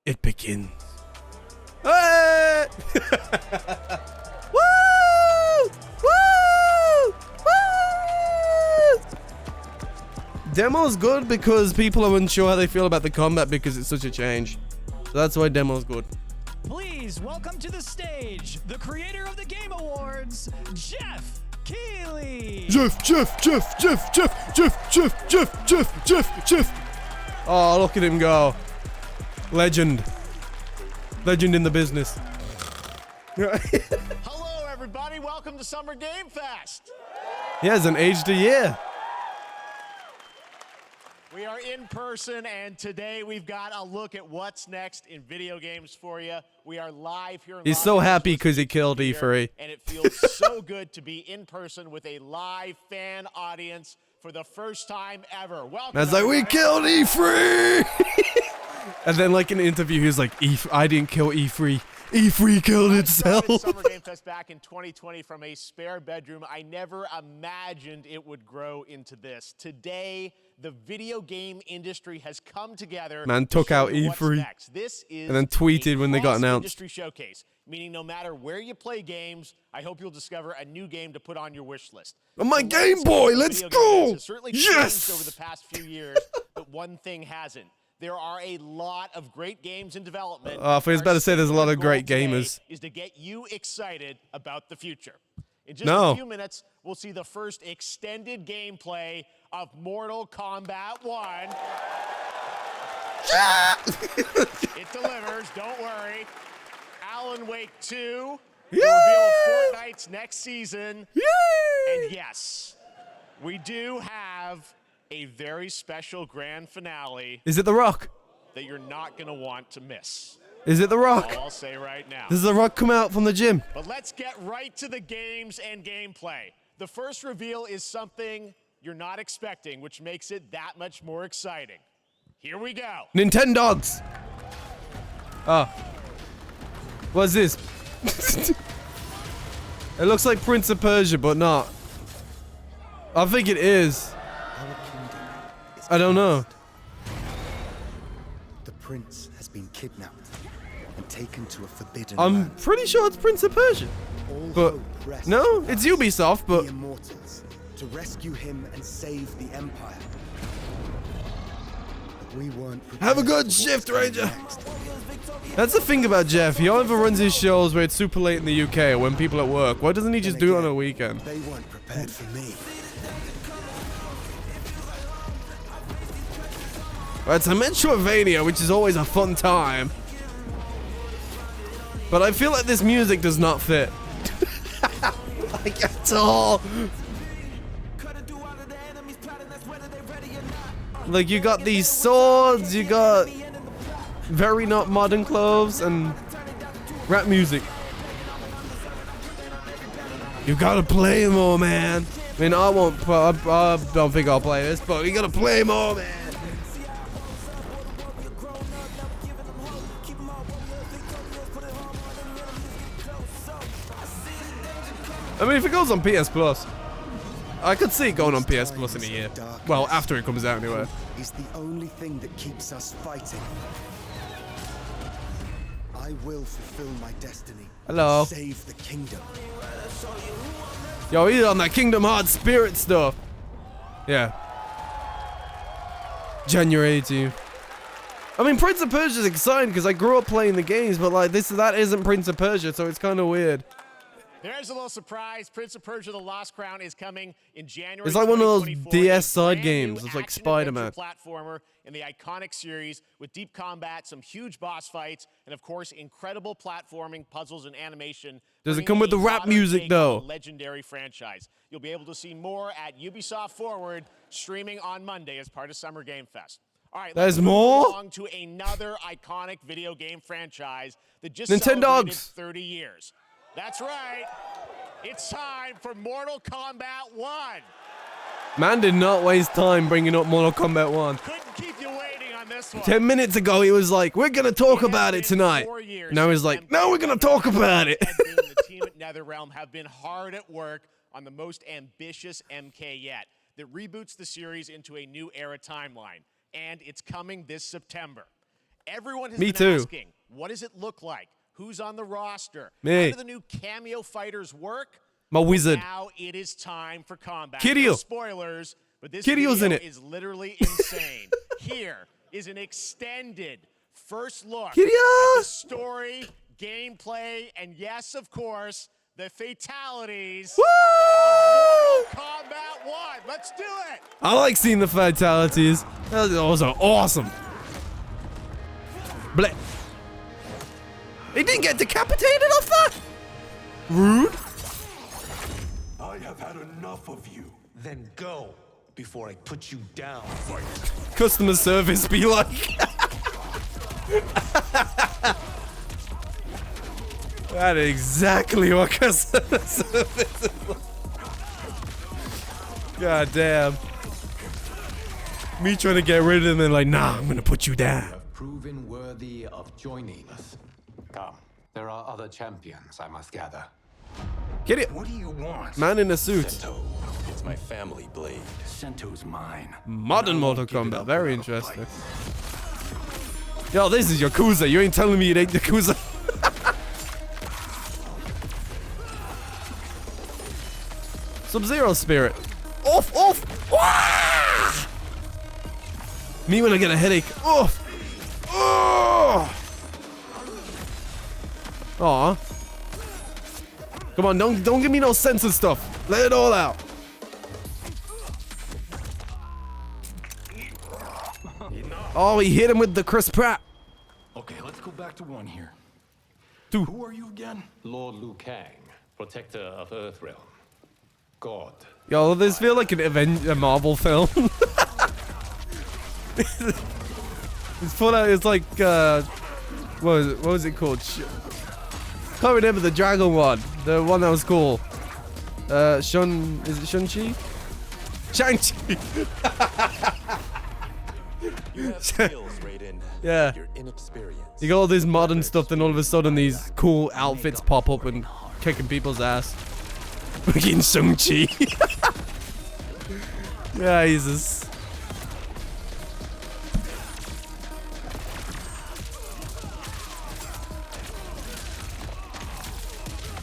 It begins. Hey! Woo! Woo! Woo! Demo's good because people are unsure how they feel about the combat because it's such a change. So that's why demo's good. Please welcome to the stage the creator of the Game Awards, Jeff Keighley. Jeff. Oh, look at him go. Legend in the business. Hello, everybody. Welcome to Summer Game Fest. He hasn't aged a year. We are in person, and today we've got a look at what's next in video games for you. We are live here in He's Los so happy Angeles because he killed Theater, E3. and it feels so good to be in person with a live fan audience for the first time ever. Welcome. That's like, we killed E3! And then, like, in an interview, he was like, I didn't kill E3. E3 killed itself. I started Summer Game Fest back in 2020 from a spare bedroom. I never imagined it would grow into this. Today, the video game industry has come together. Man took out E3 This is and then tweeted when they got announced. Industry showcase, meaning no matter where you play games, I hope you'll discover a new game to put on your wish list. On my Game Boy, let's go! Has certainly Yes! changed over the past few years, but one thing hasn't. There are a lot of great games in development. I was about to say there's a lot of great gamers. Is to get you excited about the future. In just a few minutes, we'll see the first extended gameplay of Mortal Kombat 1. It delivers, don't worry. Alan Wake 2. The reveal of Fortnite's next season. Yay! And yes, we do have a very special grand finale. Is it The Rock? That you're not going to want to miss. Is it The Rock? All I'll say right now. Does The Rock come out from the gym? But let's get right to the games and gameplay. The first reveal is something you're not expecting, which makes it that much more exciting. Here we go. Nintendogs! Oh. What's this? It looks like Prince of Persia, but not. I think it is. I don't know. The prince has been kidnapped and taken to a forbidden I'm land. pretty sure it's Prince of Persia. All But hope rests no, with it's us, Ubisoft, but the immortals, to rescue him and save the empire. But we weren't have a prepared good for shift, what's Ranger. next. That's the thing about Jeff. He either runs his shows where it's super late in the UK or when people at work. Why doesn't he just do it on a weekend? They weren't prepared for me. It's a Metroidvania, which is always a fun time. But I feel like this music does not fit. Like at all. Like you got these swords, you got very not modern clothes and rap music. You gotta play more, man. I mean, I don't think I'll play this, but you gotta play more, man. I mean, if it goes on PS Plus, I could see it going on PS Plus in a year. Well, after it comes out anyway. Is the only thing that keeps us fighting. I will fulfill my destiny. Hello. And save the kingdom. Yo, he's on that Kingdom Hearts spirit stuff. Yeah. January 18th. I mean, Prince of Persia is exciting because I grew up playing the games, but like that isn't Prince of Persia, so it's kind of weird. There's a little surprise. Prince of Persia: The Lost Crown is coming in January. It's like one of those 2024. DS side Brand games. new It's like action Spider-Man. adventure platformer in the iconic series with deep combat, some huge boss fights, and of course, incredible platforming, puzzles, and animation. Does it bringing come with a the rap modern music, take though? on a legendary franchise. You'll be able to see more at Ubisoft Forward, streaming on Monday as part of Summer Game Fest. All right, There's let's move more? along to another iconic video game franchise that just Nintendogs. celebrated 30 years. That's right. It's time for Mortal Kombat 1. Man did not waste time bringing up Mortal Kombat 1. Couldn't keep you waiting on this one. 10 minutes ago, he was like, we're going to talk about it tonight. Now he's like, no, we're going to talk about it. The team at NetherRealm have been hard at work on the most ambitious MK yet that reboots the series into a new era timeline. And it's coming this September. Everyone has Me been too. asking, what does it look like? Who's on the roster? Me. How do the new cameo fighters work? My wizard. Now it is time for combat. Kiryu. No spoilers, but this Kiryu's video in it. is literally insane. Here is an extended first look Kiryu! at the story, gameplay, and yes, of course, the fatalities. Woo! Combat 1. Let's do it. I like seeing the fatalities. Those are awesome. Bleh. He didn't get decapitated off that? Rude. I have had enough of you. Then go before I put you down. Customer service be like. That is exactly what customer service is like. God damn. Me trying to get rid of them and like, nah, I'm gonna put you down. Have proven worthy of joining us. Come, there are other champions, I must gather. Get it. What do you want? Man in a suit. Sento, it's my family blade. Sento's mine. Modern I Mortal won't give it Kombat. up Very without a interesting. fight. Yo, this is Yakuza. You ain't telling me it ain't Yakuza. Sub-Zero spirit. Off, off. Wah! Me when I get a headache. Off. Oh. Aw. Come on, don't give me no censored stuff. Let it all out. Oh, he hit him with the Chris Pratt. Okay, let's go back to one here. Two. Who are you again? Lord Liu Kang, protector of Earthrealm. God. Yo, this feel like a Marvel film. It's full out. It's like what was it called? Can't remember the dragon one. The one that was cool. Is it Shang-Chi? Shang-Chi. You have skills, Raiden. Yeah. You're inexperienced. You got all this modern stuff, then all of a sudden these cool outfits pop up and kicking people's ass. Fucking Shang-Chi. Jesus.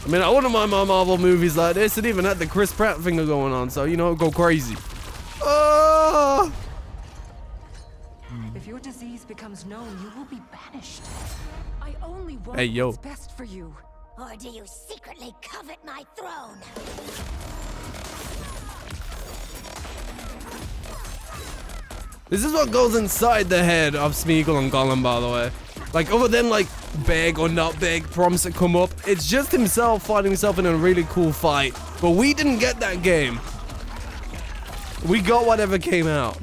I mean, I wouldn't mind my Marvel movies like this, and even had the Chris Pratt thing going on, so, you know, go crazy. Oh! If your disease becomes known, you will be banished. I only want Hey, yo. what's best for you. Or do you secretly covet my throne? This is what goes inside the head of Smeagol and Gollum, by the way. Like, other than, like, big or not big prompts that come up, it's just himself fighting himself in a really cool fight. But we didn't get that game. We got whatever came out.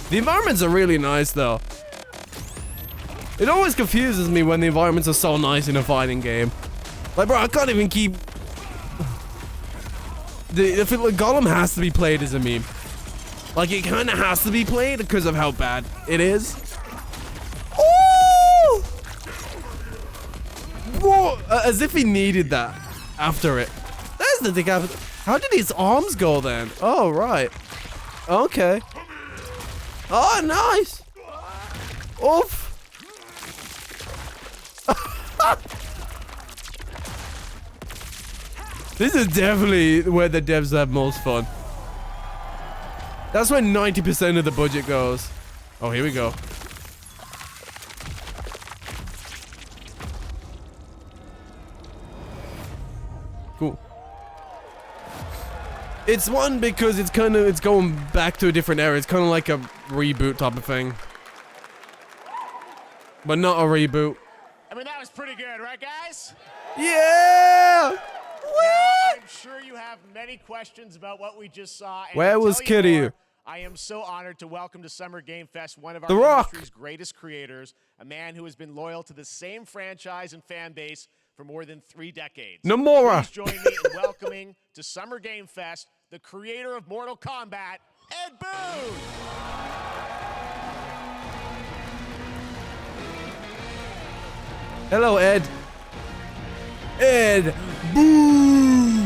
The environments are really nice, though. It always confuses me when the environments are so nice in a fighting game. Like, bro, I can't even keep... Gollum has to be played as a meme. Like, it kind of has to be played because of how bad it is. Oh! Bro, as if he needed that after it. There's the decap. How did his arms go then? Oh, right. Okay. Oh, nice. Oof. This is definitely where the devs have most fun. That's where 90% of the budget goes. Oh, here we go. Cool. It's one because it's going back to a different era. It's kind of like a reboot type of thing. But not a reboot. I mean, that was pretty good, right, guys? Yeah! I'm sure you have many questions about what we just saw. And Where to was tell you Kiryu? more, I am so honored to welcome to Summer Game Fest one of The our Rock. industry's greatest creators, a man who has been loyal to the same franchise and fan base for more than 3 decades. Nomura. Please join me in welcoming to Summer Game Fest the creator of Mortal Kombat, Ed Boon. Hello, Ed. Ed Boom.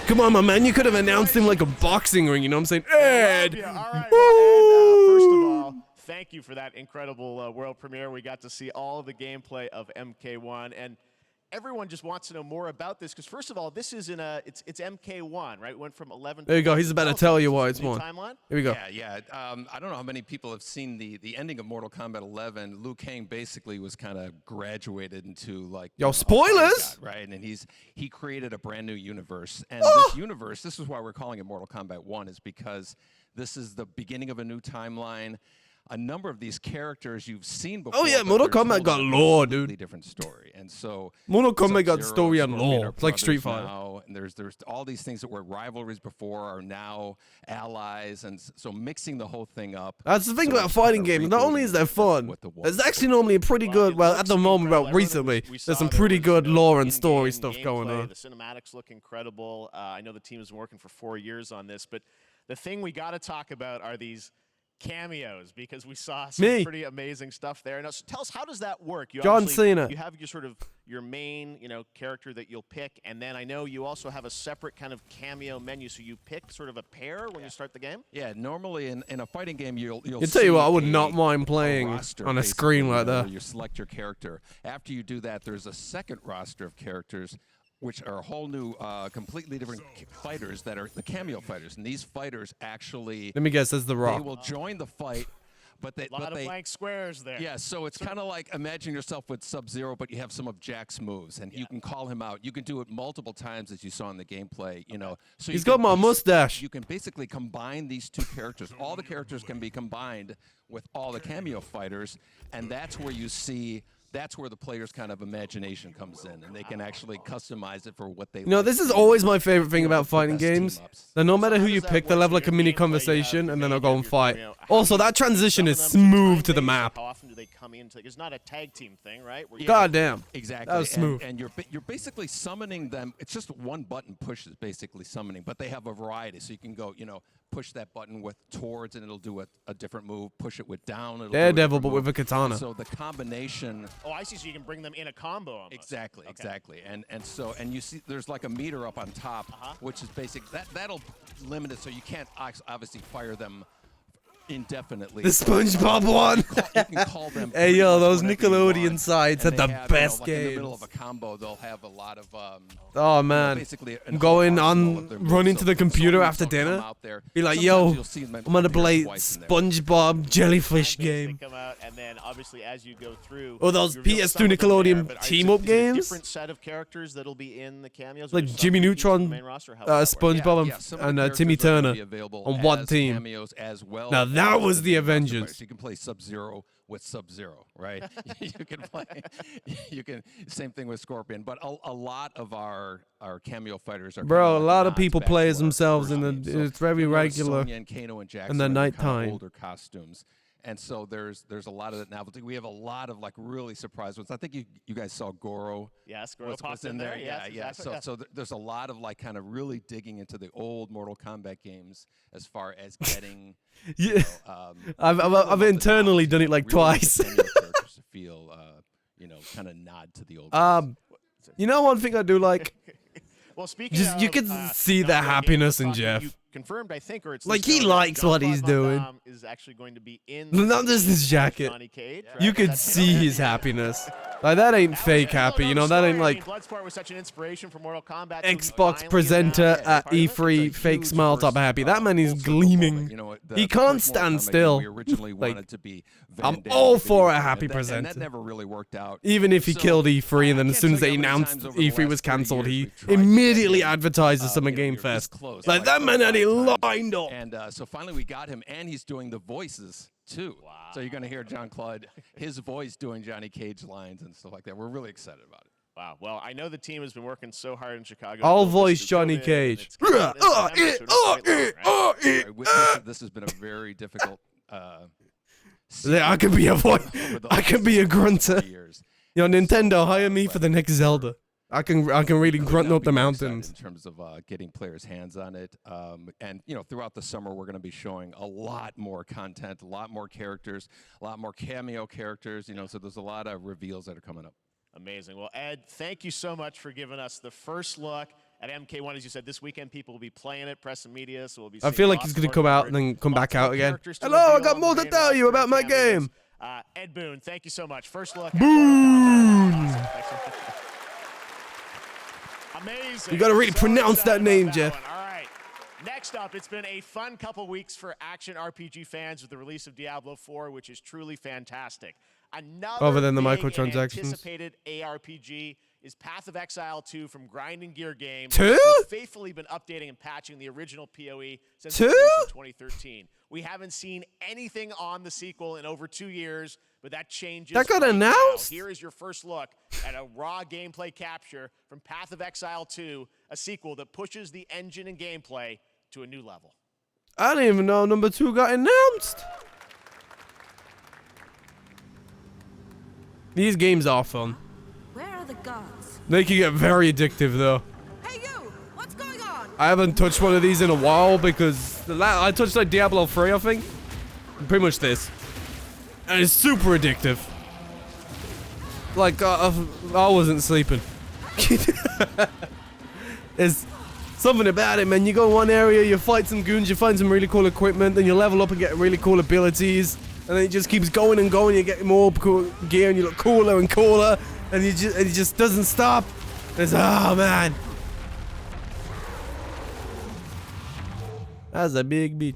Come on, my man. You could have announced him like a boxing ring. You know what I'm saying? Ed Yeah, all right. Well, Ed, first of all, thank you for that incredible world premiere. We got to see all of the gameplay of MK1, and everyone just wants to know more about this because, first of all, this is it's MK1, right? It went from 11. There you go. He's about to tell you why it's new one. Timeline. Here we go. Yeah. I don't know how many people have seen the ending of Mortal Kombat 11. Liu Kang basically was kind of graduated into like Yo, spoilers! God, right? And he created a brand new universe, and this universe, this is why we're calling it Mortal Kombat 1, is because this is the beginning of a new timeline. A number of these characters you've seen before. Oh yeah, Mortal Kombat got lore, dude. Different story, and so Mortal Kombat got Sub-Zero, story and Scorpion lore. are It's like Street brothers Fighter. now, and there's all these things that were rivalries before are now allies, and so mixing the whole thing up. That's the thing so about it's fighting kind of games. Not only is there fun, what the one there's was. actually normally a pretty good. Well, at the moment, well, recently, there's some pretty good lore and story stuff going on. The cinematics look incredible. I know the team has been working for 4 years on this, but the thing we got to talk about are these cameos, because we saw some pretty amazing stuff there. Now, so tell us, how does that work? You John Cena. You have your sort of your main, character that you'll pick, and then I know you also have a separate kind of cameo menu. So you pick sort of a pair when you start the game. Yeah, normally in a fighting game, you'll I tell you what, I would see not mind playing roster, on a screen basically, like that. where you select your character. After you do that, there's a second roster of characters, which are a whole new, completely different fighters that are the cameo fighters. And these fighters actually, Let me guess, that's The Rock. they will join the fight, but they, A lot of blank squares there. yeah, so it's kind of like imagine yourself with Sub-Zero, but you have some of Jack's moves, and you can call him out. You can do it multiple times, as you saw in the gameplay. So He's got my mustache. You can basically combine these two characters. All the characters can be combined with all the cameo fighters, and that's where you see. That's where the player's kind of imagination comes in, and they can actually customize it for what they. This is always my favorite thing about fighting games. That no matter who you pick, they'll have like a mini conversation, and then they'll go and fight. Also, that transition is smooth to the map. How often do they come into? It's not a tag team thing, right? God damn. Exactly. That was smooth. And you're basically summoning them. It's just one button push is basically summoning, but they have a variety. So you can go, push that button with towards, and it'll do a different move. Push it with down. It'll Daredevil, do but with a katana. So the combination. Oh, I see. So you can bring them in a combo. Almost. Exactly. And you see, there's like a meter up on top, which is basic. That'll limit it, so you can't obviously fire them indefinitely. The SpongeBob one. You can call them. Hey yo, those much whenever you Nickelodeon want. sides And had they the have, best like in the middle games. of a combo, they'll have a lot of. Oh man, basically I'm going on, run into the computer after dinner. Be like, yo, I'm gonna play SpongeBob jellyfish game. Come out, and then obviously as you go through. Oh, those you reveal PS2 some of them Nickelodeon there, but team-up is it a games? Different set of characters that'll be in the cameos. Like or some Jimmy repeats from the Neutron, main roster? How will that work? SpongeBob, some of the and characters Timmy are gonna Turner be available on one as team. cameos as well. Now that was as the master Avengers. fighters. You can play Sub-Zero with Sub-Zero, right? you can play. You can. Same thing with Scorpion, but a lot of our cameo fighters are. Bro, kinda a like lot of nods people back play to as our themselves first in the. game. So It's very you'll notice regular. Sonya and Kano and Jax in the are in kinda nighttime. older costumes. And so there's a lot of that novelty. We have a lot of like really surprised ones. I think you guys saw Goro. Yes, Goro was popped in there. Yeah, Yes, yeah. exactly. So there's a lot of like kind of really digging into the old Mortal Kombat games as far as getting. Yeah, I've internally done it like really twice. get the cameo characters to feel, kind of nod to the old. One thing I do like. Well, speaking Just of, you can see the not really happiness in games, Jeff. You confirmed, I think, or it's Like, listed he on there, likes what he's Jean-Claude Van doing. Damme is actually going to be in. Not just his jacket. Johnny Cage, You right? could That's- see his happiness. Like that ain't fake happy, that ain't like Bloodsport was such an inspiration for Mortal Kombat. to Xbox finally presenter announce at part of it. E3 fake smile type of happy. That man is gleaming. He can't stand still. We originally Like, wanted to be. I'm Van Damme all video for a game, happy and presenter. that never really worked out. Even if he So, killed E3 and then I as soon as can't they tell you how many announced times over the E3 was last 3 cancelled, years he we've tried to get immediately him, advertised the Summer you're Game this Fest. close. Like that man had it 5 times. lined up. And so finally we got him, and he's doing the voices too. Wow. So you're going to hear Jean-Claude, his voice doing Johnny Cage lines and stuff like that. We're really excited about it. Wow. Well, I know the team has been working so hard in Chicago. I'll to build voice this Johnny COVID, and Cage. it's coming out this September, so it's quite long, right? Right, this has been a very difficult. I could be a voice. over the I could be a last grunter. 4 years. Nintendo, hire me for the next Zelda. I can really grunt Now up the be more excited mountains. in terms of getting players' hands on it. And throughout the summer, we're going to be showing a lot more content, a lot more characters, a lot more cameo characters. So there's a lot of reveals that are coming up. Amazing. Well, Ed, thank you so much for giving us the first look at MK1, as you said, this weekend people will be playing it, press and media, so we'll be I seeing feel like lots he's going to more come out coverage, and then come lots back more out again. characters to Hello, I reveal got on more the to main tell you roster about my and cameos. game. Ed Boon, thank you so much. First look. Boon. Awesome. Amazing. You got to really pronounce that name, Jeff. All right. Next up, it's been a fun couple weeks for action RPG fans with the release of Diablo 4, which is truly fantastic. Another Other than the big microtransactions. and anticipated ARPG is Path of Exile 2 from Grinding Gear Games. 2? Who've faithfully been updating and patching the original PoE since 2? its release in 2013. We haven't seen anything on the sequel in over 2 years, but that changes. That got right announced? now. Here is your first look at a raw gameplay capture from Path of Exile 2, a sequel that pushes the engine and gameplay to a new level. I didn't even know number 2 got announced. These games are fun. Where are the gods? They can get very addictive though. Hey you! What's going on? I haven't touched one of these in a while because I touched like Diablo 3, I think. Pretty much this. And it's super addictive. Like, I wasn't sleeping. There's something about it, man. You go one area, you fight some goons, you find some really cool equipment, then you level up and get really cool abilities. And then it just keeps going and going. You get more cool gear and you look cooler and cooler. And it just doesn't stop. It's, oh, man. That's a big beat.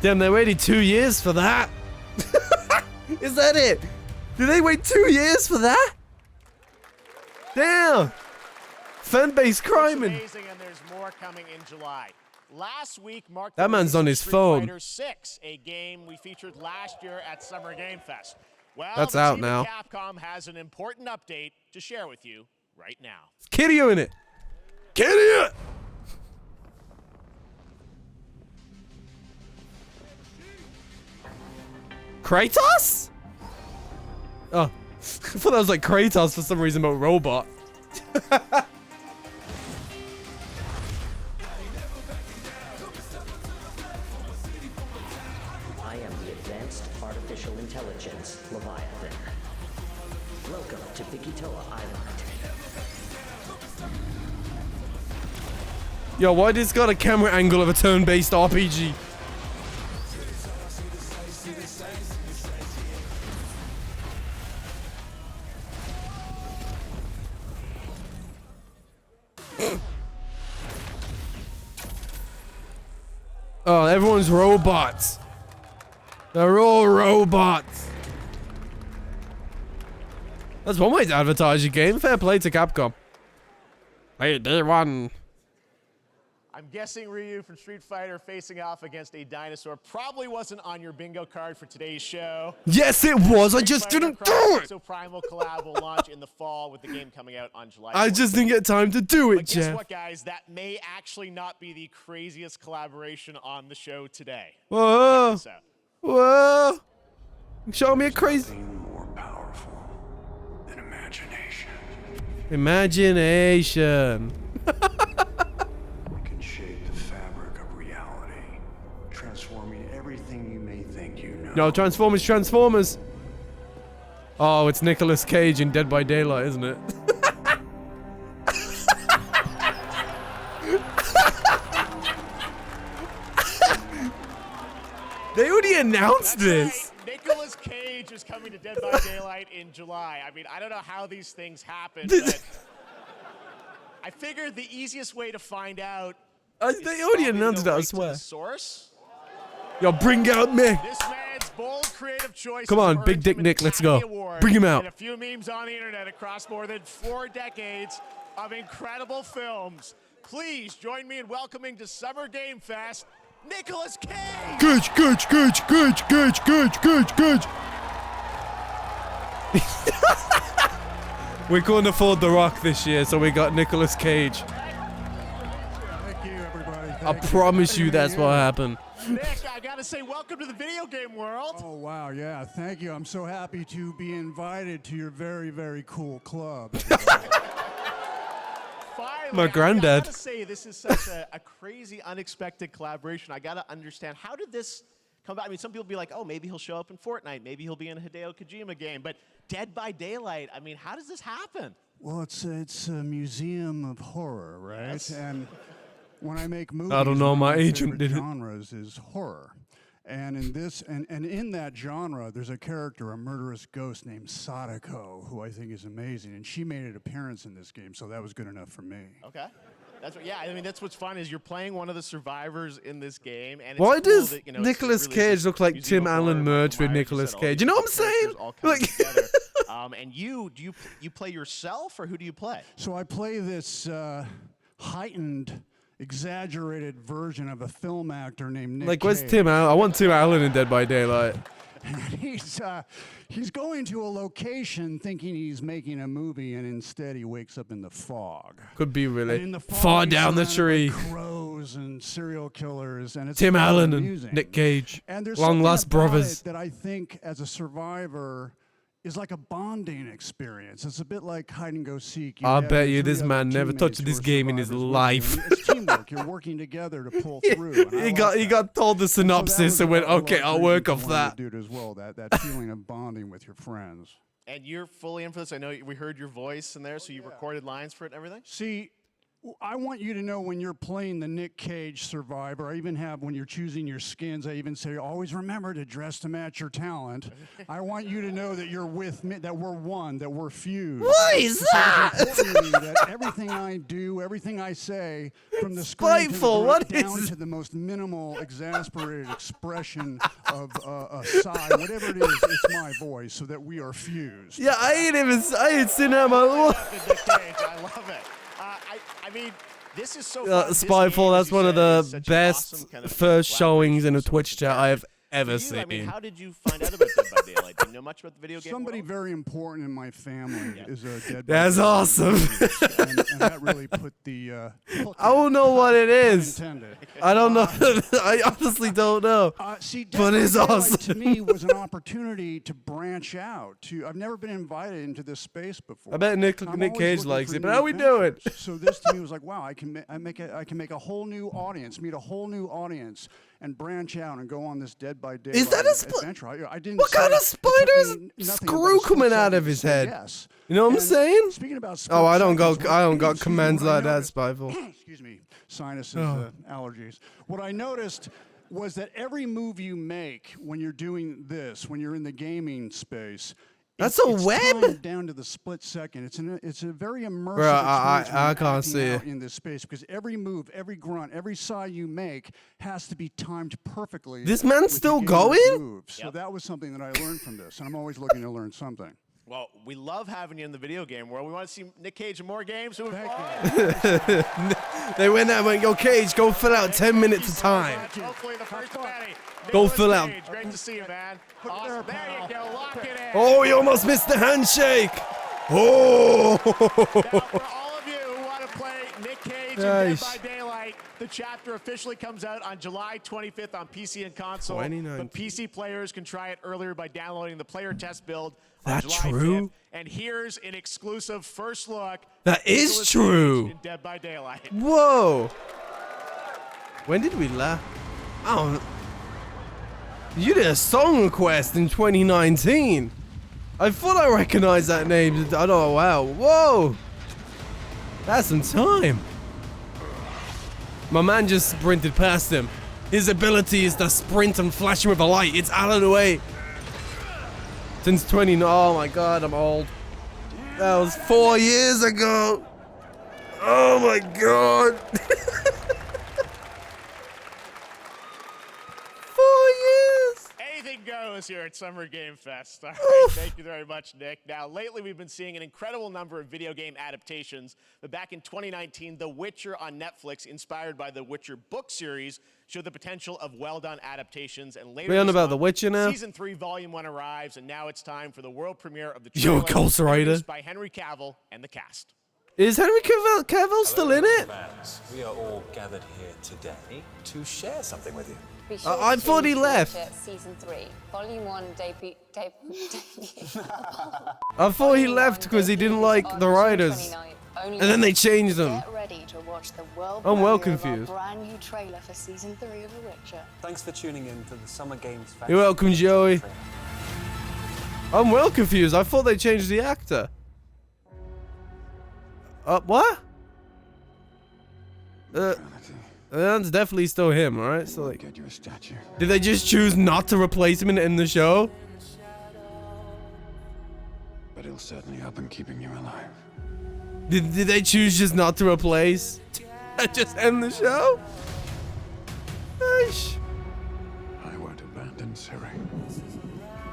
Damn, they waited 2 years for that. Is that it? Did they wait 2 years for that? Damn. Fan-base criming. Amazing, and there's more coming in July. Last week marked That man's on his Street phone. Fighter 6, a game we featured last year at Summer Game Fest. Well, That's the out team now. at Capcom has an important update to share with you right now. It's Kiryu in it. Kiryu! Kratos? Oh, I thought that was like Kratos for some reason, but robot. I am the Advanced Artificial Intelligence Leviathan. Welcome to Bikitoa Island. Yo, why this got a camera angle of a turn-based RPG? Oh, everyone's robots. They're all robots. That's one way to advertise your game. Fair play to Capcom. Hey, day one. I'm guessing Ryu from Street Fighter facing off against a dinosaur probably wasn't on your bingo card for today's show. Yes, it was. I Street just Fighter didn't Cross do it. So Primal collab will launch in the fall with the game coming out on July 4th. I just didn't get time to do it, But guess Jeff. what, guys? That may actually not be the craziest collaboration on the show today. Whoa. Check this out. Whoa. Show me a crazy. More powerful than imagination. Imagination. It can shape the fabric of reality, transforming everything you may think you know. No, Transformers, Transformers. Oh, it's Nicolas Cage in Dead by Daylight, isn't it? They already announced this. Right. Nicolas Cage is coming to Dead by Daylight in July. I mean, I don't know how these things happen, but I figured the easiest way to find out. They already announced that, I right swear. to the source. Yo, bring out Nick. This man's bold creative choice. Come on, Big Dick Nick, let's go. Bring him out. And a few memes on the internet across more than 4 decades of incredible films. Please join me in welcoming to Summer Game Fest, Nicolas Cage. Cage. We couldn't afford The Rock this year, so we got Nicolas Cage. Thank you, everybody. I promise you that's what happened. Nick, I gotta say, welcome to the video game world. Oh, wow, yeah, thank you. I'm so happy to be invited to your very, very cool club. Finally, My granddad. I gotta say, this is such a crazy, unexpected collaboration. I gotta understand, how did this come back. I mean, some people be like, oh, maybe he'll show up in Fortnite. Maybe he'll be in a Hideo Kojima game. But Dead by Daylight, I mean, how does this happen? Well, it's a museum of horror, right? Yes. And when I make movies, I don't know, one my of agent favorite did it. genres is horror. And in this, and in that genre, there's a character, a murderous ghost named Sadako, who I think is amazing. And she made an appearance in this game, so that was good enough for me. Okay. That's what, yeah, I mean, that's what's fun is you're playing one of the survivors in this game. And it's Why cool does that, you know, Nicolas really Cage look like museum Tim of Allen horror, merged Michael with Myers, Nicolas said all Cage? these You know what I'm characters saying? all coming Like, together. And you play yourself, or who do you play? So I play this heightened, exaggerated version of a film actor named Nick like, where's Cage. Tim Allen? I want Tim Allen in Dead by Daylight. He's going to a location thinking he's making a movie, and instead he wakes up in the fog. Could be And really in the fog, far he's down the surrounded tree. by crows and serial killers, and it's Tim really Allen amusing. and Nick Cage, And there's long something lost about brothers. it that I think, as a survivor, is like a bonding experience. It's a bit like hide and go seek. I have bet your you three this other man never teammates touched who this are game in his survivors with you, life. and it's teamwork. You're working together to pull through. And I He like got that. told the So that synopsis was and went, a lot okay, of I'll reasons work I off wanted that. to do it as well. That feeling of bonding with your friends. And you're fully in for this. I know we heard your voice in there, so you recorded lines for it and everything? See, I want you to know when you're playing the Nick Cage survivor, I even have when you're choosing your skins, I even say, always remember to dress to match your talent. I want you to know that you're with me, that we're one, that we're fused. What is that? It's important to me that everything I do, everything I say, from the screen to the Spiteful, grunt what down is- to the most minimal, exasperated expression of a sigh, whatever it is, it's my voice, so that we are fused. Yeah, I ain't seen that, man. Nick Cage, I love it. I mean, this is so fun. This Spiteful, game, as that's you one of said, the is such an best awesome kind of first showings in a collaboration of Twitch chat I have ever For you, I mean, seen. how did you find out about Dead by Daylight? Do you know much about the video game Somebody world? very important in my family is a Dead by That's Daylight awesome. and that really put the hook I don't know what it is. intended. I don't know. I honestly don't know. See, Dead But by it's Daylight awesome. to me was an opportunity to branch out. I've never been invited into this space before. I bet Nick I'm Nick always Cage looking likes for it, but new how we do it? adventures. So this to me was like, wow, I can make a whole new audience, meet a whole new audience, and branch out and go on this Dead by Daylight that a adventure. I didn't. What kind say- of it took spider's me nothing screw but a coming split out second of to his say head? Yes. You know what I'm And saying? Speaking about Oh, I don't split seconds, I don't got excuse me, commands what I like that, noticed- Spiteful. Excuse me, sinuses, Oh. allergies. What I noticed was that every move you make when you're doing this, when you're in the gaming space, That's it's a web? timed down to the split second. It's a very immersive Bro, I experience when you're can't acting see out it. in this space because every move, every grunt, every sigh you make has to be timed perfectly. This man's with the still gamer's going? moves. So that was something that I learned from this, and I'm always looking to learn something. Well, we love having you in the video game world. We want to see Nick Cage in more games. Thank They went out and went, yo, Cage, go fill out 10 minutes of time. Hopefully the first Betty. Go Nicolas fill out. Cage, great to see you, man. Awesome. There you go. Lock it in. Oh, you almost missed the handshake. Oh. Now, for all of you who want to play Nick Cage in Dead Nice. by Daylight, the chapter officially comes out on July 25th on PC and console. 2019. But PC players can try it earlier by downloading the player test build on That July true? 5th. And here's an exclusive first look. That is Nicolas true. Cage in Dead by Daylight. Whoa. When did we laugh? I don't. You did a song request in 2019. I thought I recognized that name. I don't know. Wow. Whoa. That's some time. My man just sprinted past him. His ability is to sprint and flash him with a light. It's Alan Wake. Since 20. Oh my god, I'm old. That was 4 years ago. Oh my god. 4 years. Anything goes here at Summer Game Fest. All right, thank you very much, Nick. Now, lately we've been seeing an incredible number of video game adaptations. But back in 2019, The Witcher on Netflix, inspired by the Witcher book series, showed the potential of well-done adaptations. And later We on this about month, The Witcher now? Season 3, Volume 1 arrives, and now it's time for the world premiere of the Yo, trailer Ghost Rider. produced by Henry Cavill and the cast. Is Henry Cavill still in it? Fans, we are all gathered here today to share something with you. Be sure I to thought he watch left. it, Season 3, Volume 1 debut. I thought he left because he didn't like on the June writers. 29th. Only And then they changed them. Get ready to watch the world I'm well premiere of our confused. brand new trailer for season 3 of The Witcher. Thanks for tuning in to the Summer Games Fest. You're welcome, Joey. I'm well confused. I thought they changed the actor. What? That's definitely still him, right? So like, Get you a statue. did they just choose not to replace him in the show? But he'll certainly help in keeping you alive. Did they choose just not to replace? Just end the show? Nice. I won't abandon Siri.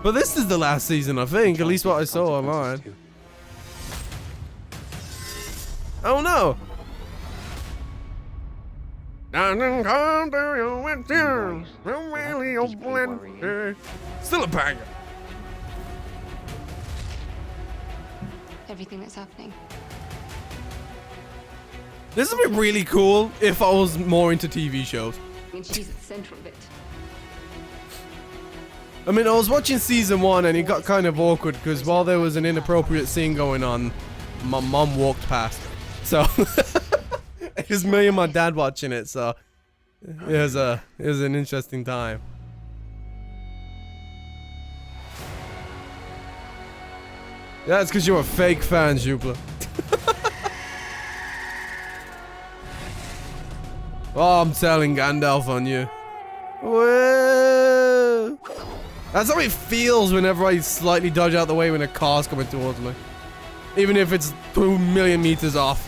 But this is the last season, I think. At least what I saw online. Oh no! Still a banger. Everything that's happening. This would be really cool if I was more into TV shows. And she's at the center of it. I mean, I was watching season 1 and it got kind of awkward because while there was an inappropriate scene going on, my mom walked past. So it was me and my dad watching it, so it was an interesting time. Yeah, it's because you're a fake fan, Jupla. Oh, I'm telling Gandalf on you. Whoa. That's how it feels whenever I slightly dodge out the way when a car's coming towards me. Even if it's 2 million meters off.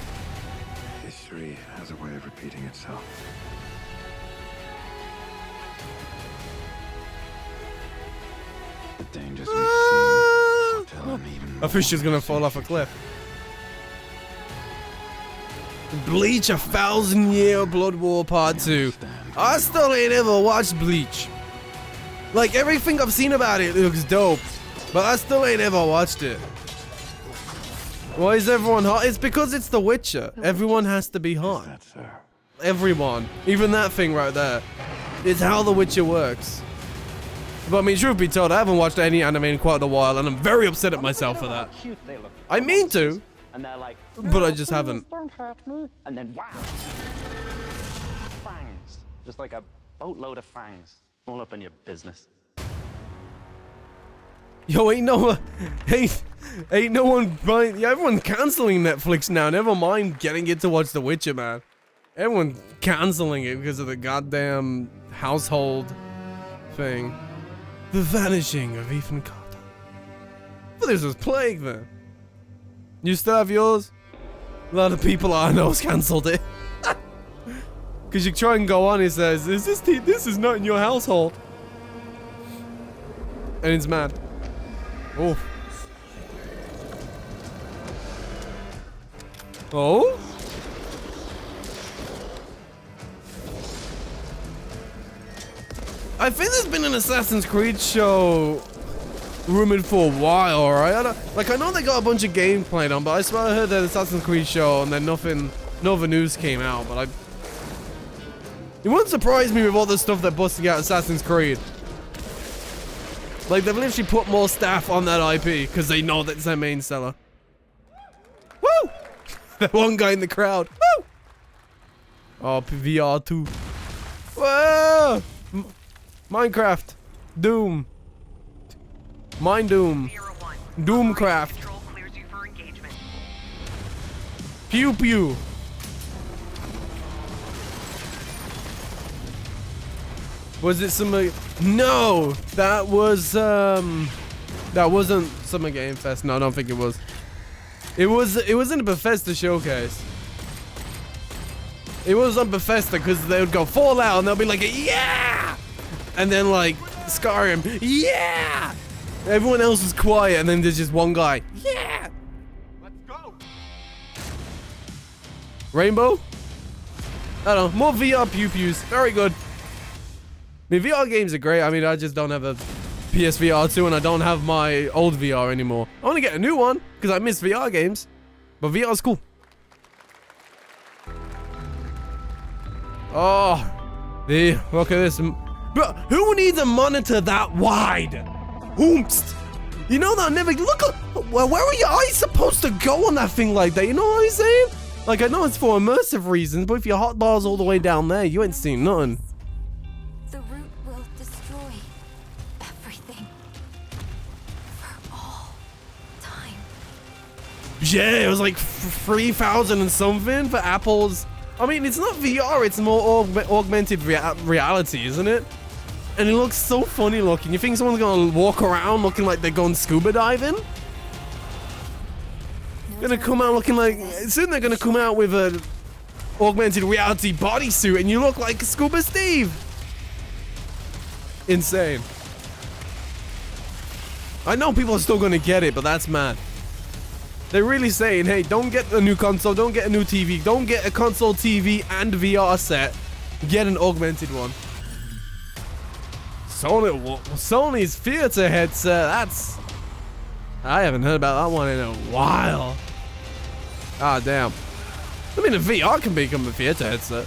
History has a way of repeating itself. The dangers we've seen tell an even I think she's gonna fall off a cliff. Bleach, 1,000-Year Blood War Part 2. I still ain't ever watched Bleach. Like, everything I've seen about it looks dope, but I still ain't ever watched it. Why is everyone hot? It's because it's The Witcher. Everyone has to be hot. Everyone. Even that thing right there. It's how The Witcher works. But I mean, truth be told, I haven't watched any anime in quite a while, and I'm very upset at myself for that. I mean to, And they're like, but I just haven't. Don't hurt me. And then wow. Fangs. Just like a boatload of fangs. All up in your business. Yo, ain't no one buying. Yeah, everyone's canceling Netflix now. Never mind getting it to watch The Witcher, man. Everyone's canceling it because of the goddamn household thing. The vanishing of Ethan Carter. But this was Plague then. You still have yours? A lot of people I know has cancelled it. Because you try and go on, it says, this is not in your household. And it's mad. Oh. Oh? I think there's been an Assassin's Creed show rumored for a while, alright? I know they got a bunch of gameplay on, but I swear I heard that Assassin's Creed show and then no other news came out, but it wouldn't surprise me with all the stuff they're busting out Assassin's Creed. Like, they've literally put more staff on that IP because they know that's their main seller. Woo! That one guy in the crowd. Woo! Oh, VR 2. Whoa! Minecraft. Doom. Mine Doom. Doomcraft. Pew pew. Was it Summer? No, that wasn't Summer Game Fest. No, I don't think it was. It was in a Bethesda showcase. It was on Bethesda because they would go Fallout and they'll be like, yeah, and then like Skyrim, yeah. Everyone else is quiet and then there's just one guy, yeah. Let's go. Rainbow? I don't know. More VR pew-pews. Very good. I mean, VR games are great. I mean, I just don't have a PSVR 2 and I don't have my old VR anymore. I want to get a new one because I miss VR games. But VR is cool. Oh, look at this. But who needs a monitor that wide? Whoomst. You know that never look. Where are your eyes supposed to go on that thing like that? You know what I'm saying? Like I know it's for immersive reasons, but if your hot bar's all the way down there, you ain't seen nothing. The root will destroy everything for all time. Yeah, it was like 3,000 and something for Apple's. I mean, it's not VR, it's more augmented reality, isn't it? And it looks so funny looking. You think someone's gonna walk around looking like they're going scuba diving? Gonna come out looking like, soon they're gonna come out with a augmented reality bodysuit and you look like Scuba Steve. Insane. I know people are still gonna get it, but that's mad. They're really saying, hey, don't get a new console, don't get a new TV, don't get a console, TV, and VR set. Get an augmented one. Sony's theater headset, that's... I haven't heard about that one in a while. Ah, damn. I mean, a VR can become a theater headset.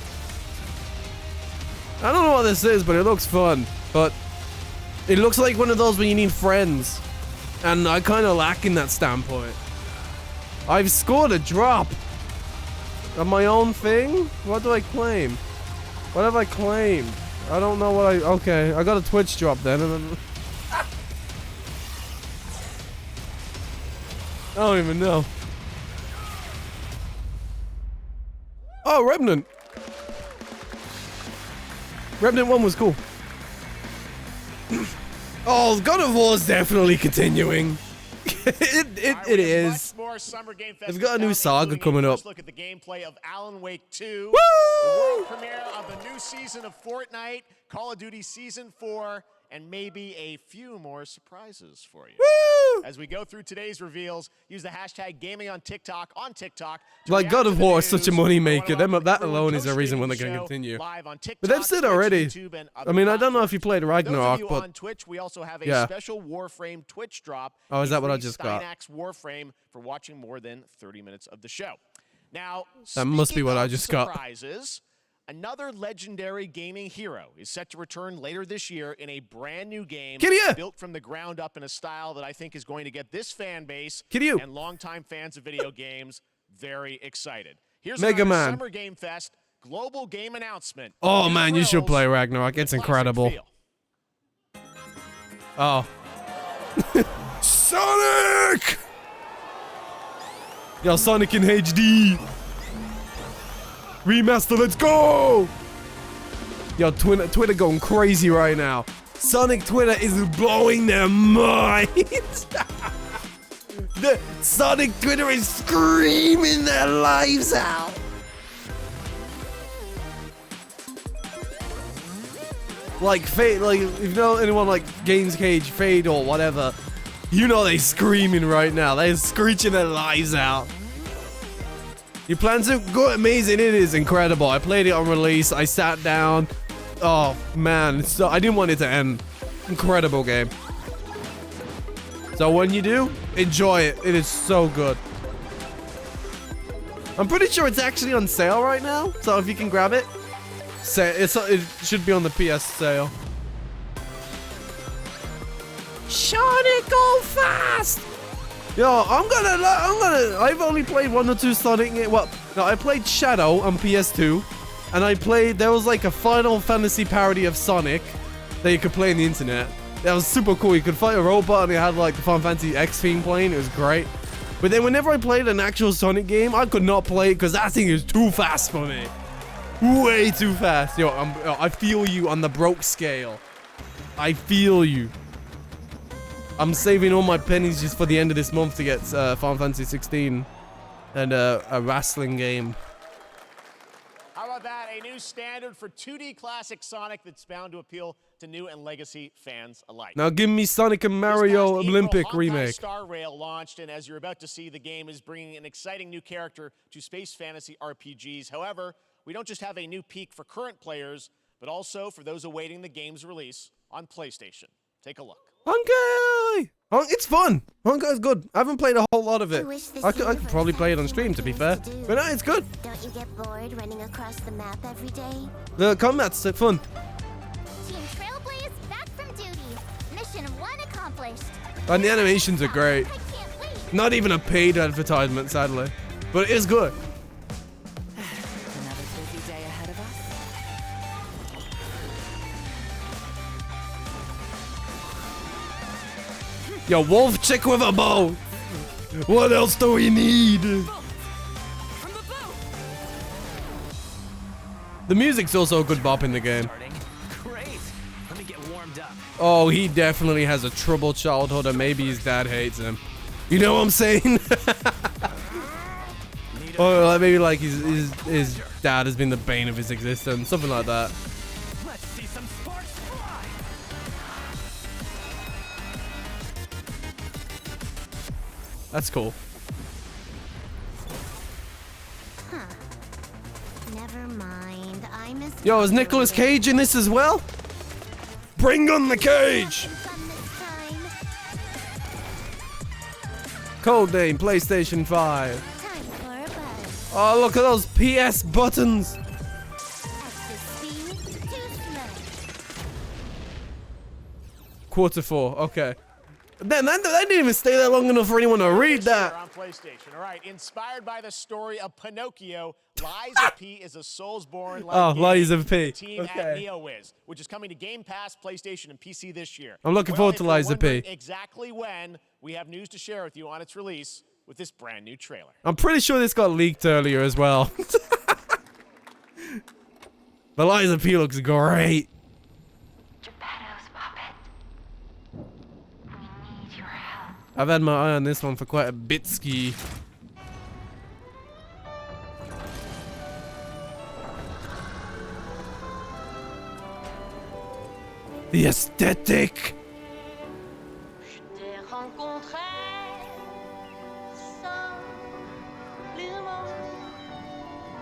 I don't know what this is, but it looks fun. But it looks like one of those where you need friends. And I kind of lack in that standpoint. I've scored a drop on my own thing. What do I claim? What have I claimed? I don't know what I... Okay, I got a Twitch drop then. And then I don't even know. Oh, Remnant. Remnant 1 was cool. Oh, God of War's definitely continuing. It is. They've got a new saga coming up. Look at the gameplay of Alan Wake 2. Woo! The world premiere of the new season of Fortnite, Call of Duty Season 4, and maybe a few more surprises for you. Woo! As we go through today's reveals, use the hashtag gaming on TikTok. Like, God of War is such a moneymaker. That alone is a reason when they're going to continue. But they've said already. I mean, I don't know if you played Ragnarok, but... on Twitch, we also have a special Warframe Twitch drop. Oh, is that what I just got? Steinax Warframe for watching more than 30 minutes of the show. Now, that must be what I just got. Another legendary gaming hero is set to return later this year in a brand new game built from the ground up in a style that I think is going to get this fan base and longtime fans of video games very excited. Here's Mega Man. Summer Game Fest global game announcement. Oh man, you should play Ragnarok. It's incredible. Oh. Sonic! Yo, Sonic in HD. Remaster, let's go! Yo, Twitter going crazy right now. Sonic Twitter is blowing their minds. The Sonic Twitter is screaming their lives out. Like Fade, like if you know anyone like Games Cage, Fade or whatever, you know they screaming right now. They're screeching their lives out. You plan to? Good, amazing. It is incredible. I played it on release. I sat down. Oh man, I didn't want it to end. Incredible game. So when you do, enjoy it. It is so good. I'm pretty sure it's actually on sale right now. So if you can grab it, it should be on the PS sale. Sonic, go fast! Yo, I've only played 1 or 2 Sonic. Well, no, I played Shadow on PS2, and there was like a Final Fantasy parody of Sonic that you could play on the internet. That was super cool. You could fight a robot, and it had like the Final Fantasy X theme playing. It was great. But then whenever I played an actual Sonic game, I could not play it because that thing is too fast for me. Way too fast. Yo, I feel you on the broke scale. I feel you. I'm saving all my pennies just for the end of this month to get Final Fantasy 16 and a wrestling game. How about that? A new standard for 2D classic Sonic that's bound to appeal to new and legacy fans alike. Now give me Sonic and Mario Olympic remake. Star Rail launched, and as you're about to see, the game is bringing an exciting new character to space fantasy RPGs. However, we don't just have a new peak for current players, but also for those awaiting the game's release on PlayStation. Take a look. Honkai! It's fun. Honkai's good. I haven't played a whole lot of it. I could probably play it on stream, to be fair. But no, it's good. Don't you get bored running across the map every day? The combat's fun. Team Trailblaze back from duty. Mission 1 accomplished. And the animations are great. Not even a paid advertisement, sadly. But it is good. Another busy day ahead of us. Yo, wolf chick with a bow. What else do we need? The music's also a good bop in the game. Great. Let me get warmed up. Oh, he definitely has a troubled childhood, and maybe his dad hates him. You know what I'm saying? Or like maybe like his dad has been the bane of his existence, something like that. Let's see some sparks fly. That's cool. Huh. Never mind. I missed. Yo, is Nicolas Cage in this as well? Bring on the cage! Cold name, PlayStation 5. Oh, look at those PS buttons. Q4, okay. Then they didn't even stay there long enough for anyone to read that. On PlayStation. All right, inspired by the story of Pinocchio, Lies of P is a Soulsborne. Oh, Lies of P. Team at NeoWiz, which is coming to Game Pass, PlayStation, and PC this year. I'm looking forward to Lies of P. Exactly when, we have news to share with you on its release with this brand new trailer. I'm pretty sure this got leaked earlier as well. But Lies of P looks great. I've had my eye on this one for quite a bit ski. The aesthetic.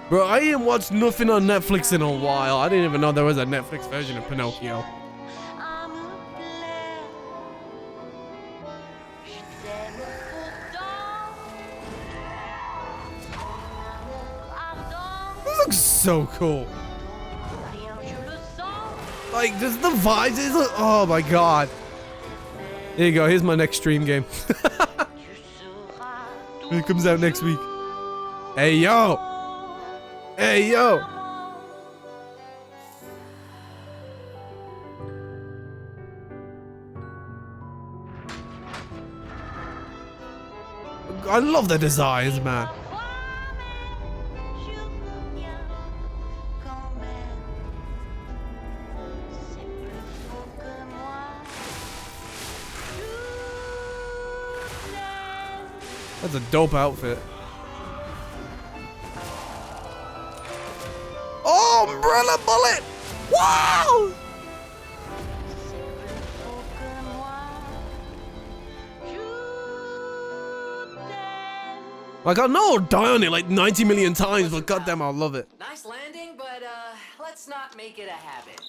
Bro, I ain't watched nothing on Netflix in a while. I didn't even know there was a Netflix version of Pinocchio. This looks so cool. Like, just the vibes. Oh my god. Here you go. Here's my next stream game. It comes out next week. Hey, yo. Hey, yo. I love the designs, man. That's a dope outfit. Oh, umbrella bullet! Wow! Like, I know I'll die on it like 90 million times, but goddamn, I love it. Nice landing, but let's not make it a habit.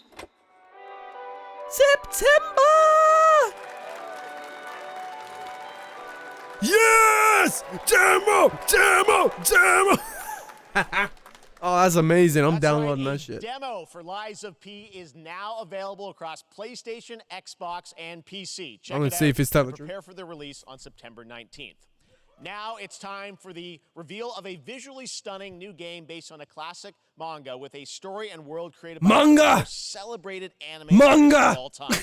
September! Yes! Demo! Demo! Demo! Oh, that's amazing. I'm downloading that shit. Demo for Lies of P is now available across PlayStation, Xbox, and PC. Check I'm gonna see if it's telling the truth. Prepare for the release on September 19th. Now it's time for the reveal of a visually stunning new game based on a classic manga with a story and world created by the most celebrated anime of all time.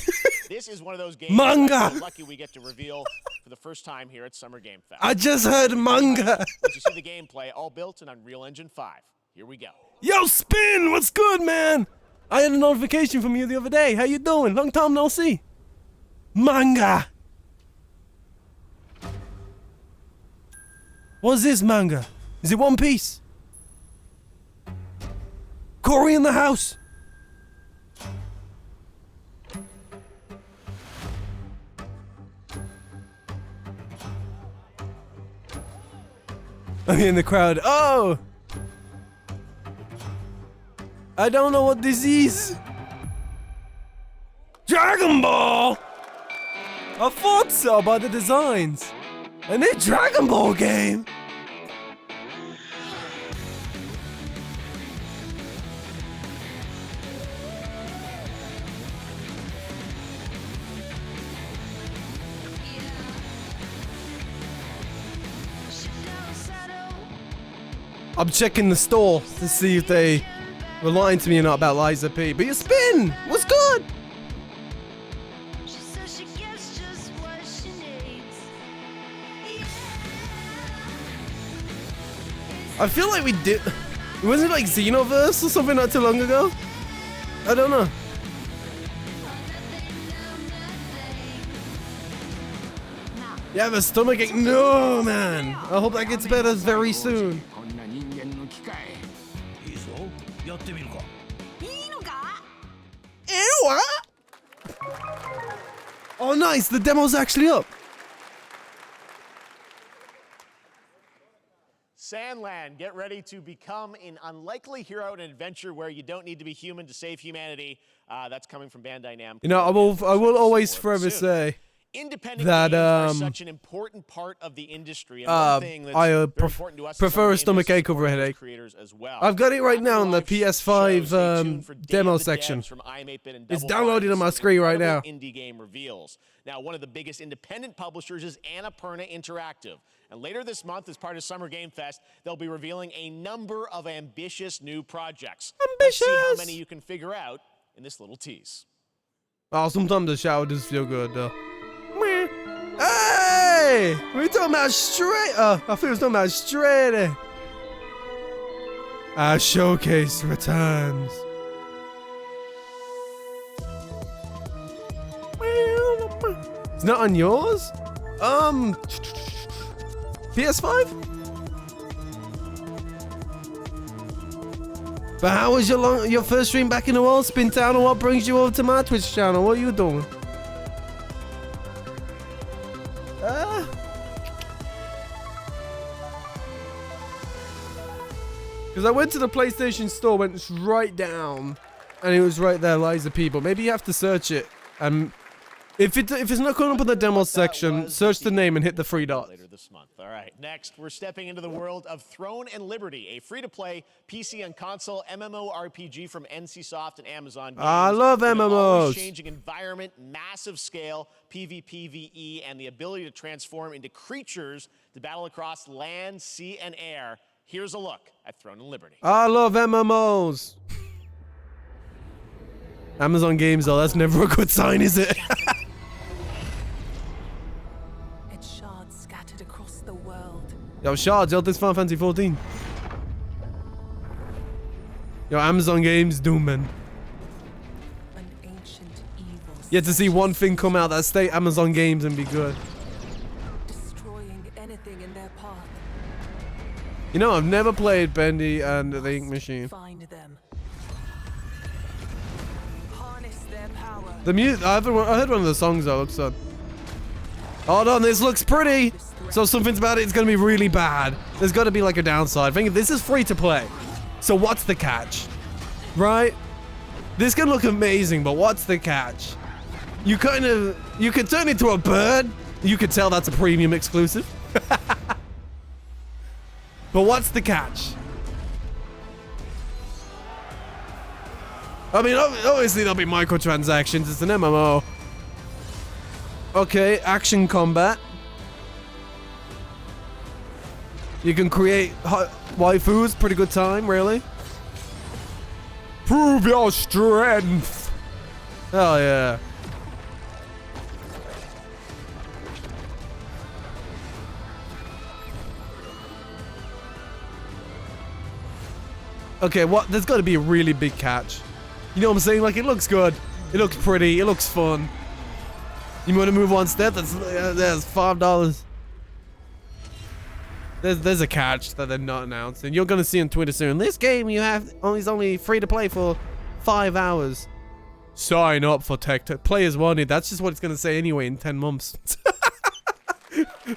This is one of those games that we're lucky we get to reveal for the first time here at Summer Game Fest. I just heard manga. Once you see the gameplay, all built in Unreal Engine 5. Here we go. Yo, Spin, what's good, man? I had a notification from you the other day. How you doing? Long time no see. Manga. What's this manga? Is it One Piece? Corey in the house. I'm in the crowd. Oh! I don't know what this is. Dragon Ball! I thought so by the designs. A new Dragon Ball game? I'm checking the store to see if they were lying to me or not about Liza P. But your spin was good. I feel like we did. Wasn't it like Xenoverse or something not too long ago? I don't know. You have a stomachache? No, man. I hope that gets better very soon. Ew, oh, nice. The demo's actually up. Sandland, get ready to become an unlikely hero in an adventure where you don't need to be human to save humanity. That's coming from Bandai Namco. You know, I will always forever say independent that games are such an important part of the industry. And one thing that's very important to us prefer a as stomachache over a headache. creators as well. I've got it right now in the PS5 demo section. It's downloaded on my screen right now. Indie game reveals. Now, one of the biggest independent publishers is Annapurna Interactive. And later this month, as part of Summer Game Fest, they'll be revealing a number of ambitious new projects. Let's see how many you can figure out in this little tease. Oh, sometimes the shower does feel good, though. Hey! We talking about straight. I thought we was talking about straight. Our showcase returns. It's not on yours? PS5? But how was your first stream back in the world, Spin Town, and what brings you over to my Twitch channel? What are you doing? Because I went to the PlayStation store, went right down, and it was right there, Liza P. But maybe you have to search it. If it's not coming up in the demo section, search the name and hit the 3 dots. Later this month. All right, next we're stepping into the world of Throne and Liberty, a free-to-play PC and console MMORPG from NCSoft and Amazon Games. I love MMOs. Changing environment, massive scale, PvPvE, and the ability to transform into creatures to battle across land, sea, and air. Here's a look at Throne and Liberty. I love MMOs. Amazon Games, though, that's never a good sign, is it? Its shards scattered across the world. Yo, shards, yo, this Final Fantasy 14. Yo, Amazon Games, Doom, man. An ancient evil. Yet to see one thing come out that stay Amazon Games and be good. Destroying anything in their path. You know, I've never played Bendy and the Ink Machine. Find them. Harness their power. The music, I heard one of the songs though, looks fun. Hold on, this looks pretty. So something's about it's gonna be really bad. There's gotta be like a downside. I think this is free to play. So what's the catch? Right? This can look amazing, but what's the catch? You could turn into a bird. You could tell that's a premium exclusive. But what's the catch? I mean, obviously there'll be microtransactions. It's an MMO. Okay, action combat. You can create waifus. Pretty good time, really. Prove your strength. Oh, yeah. Okay, there's got to be a really big catch. You know what I'm saying? Like, it looks good. It looks pretty. It looks fun. You want to move one step? That's $5. There's a catch that they're not announcing. You're going to see on Twitter soon. This game is only free to play for 5 hours. Sign up for Tech Players Wanted. That's just what it's going to say anyway in 10 months.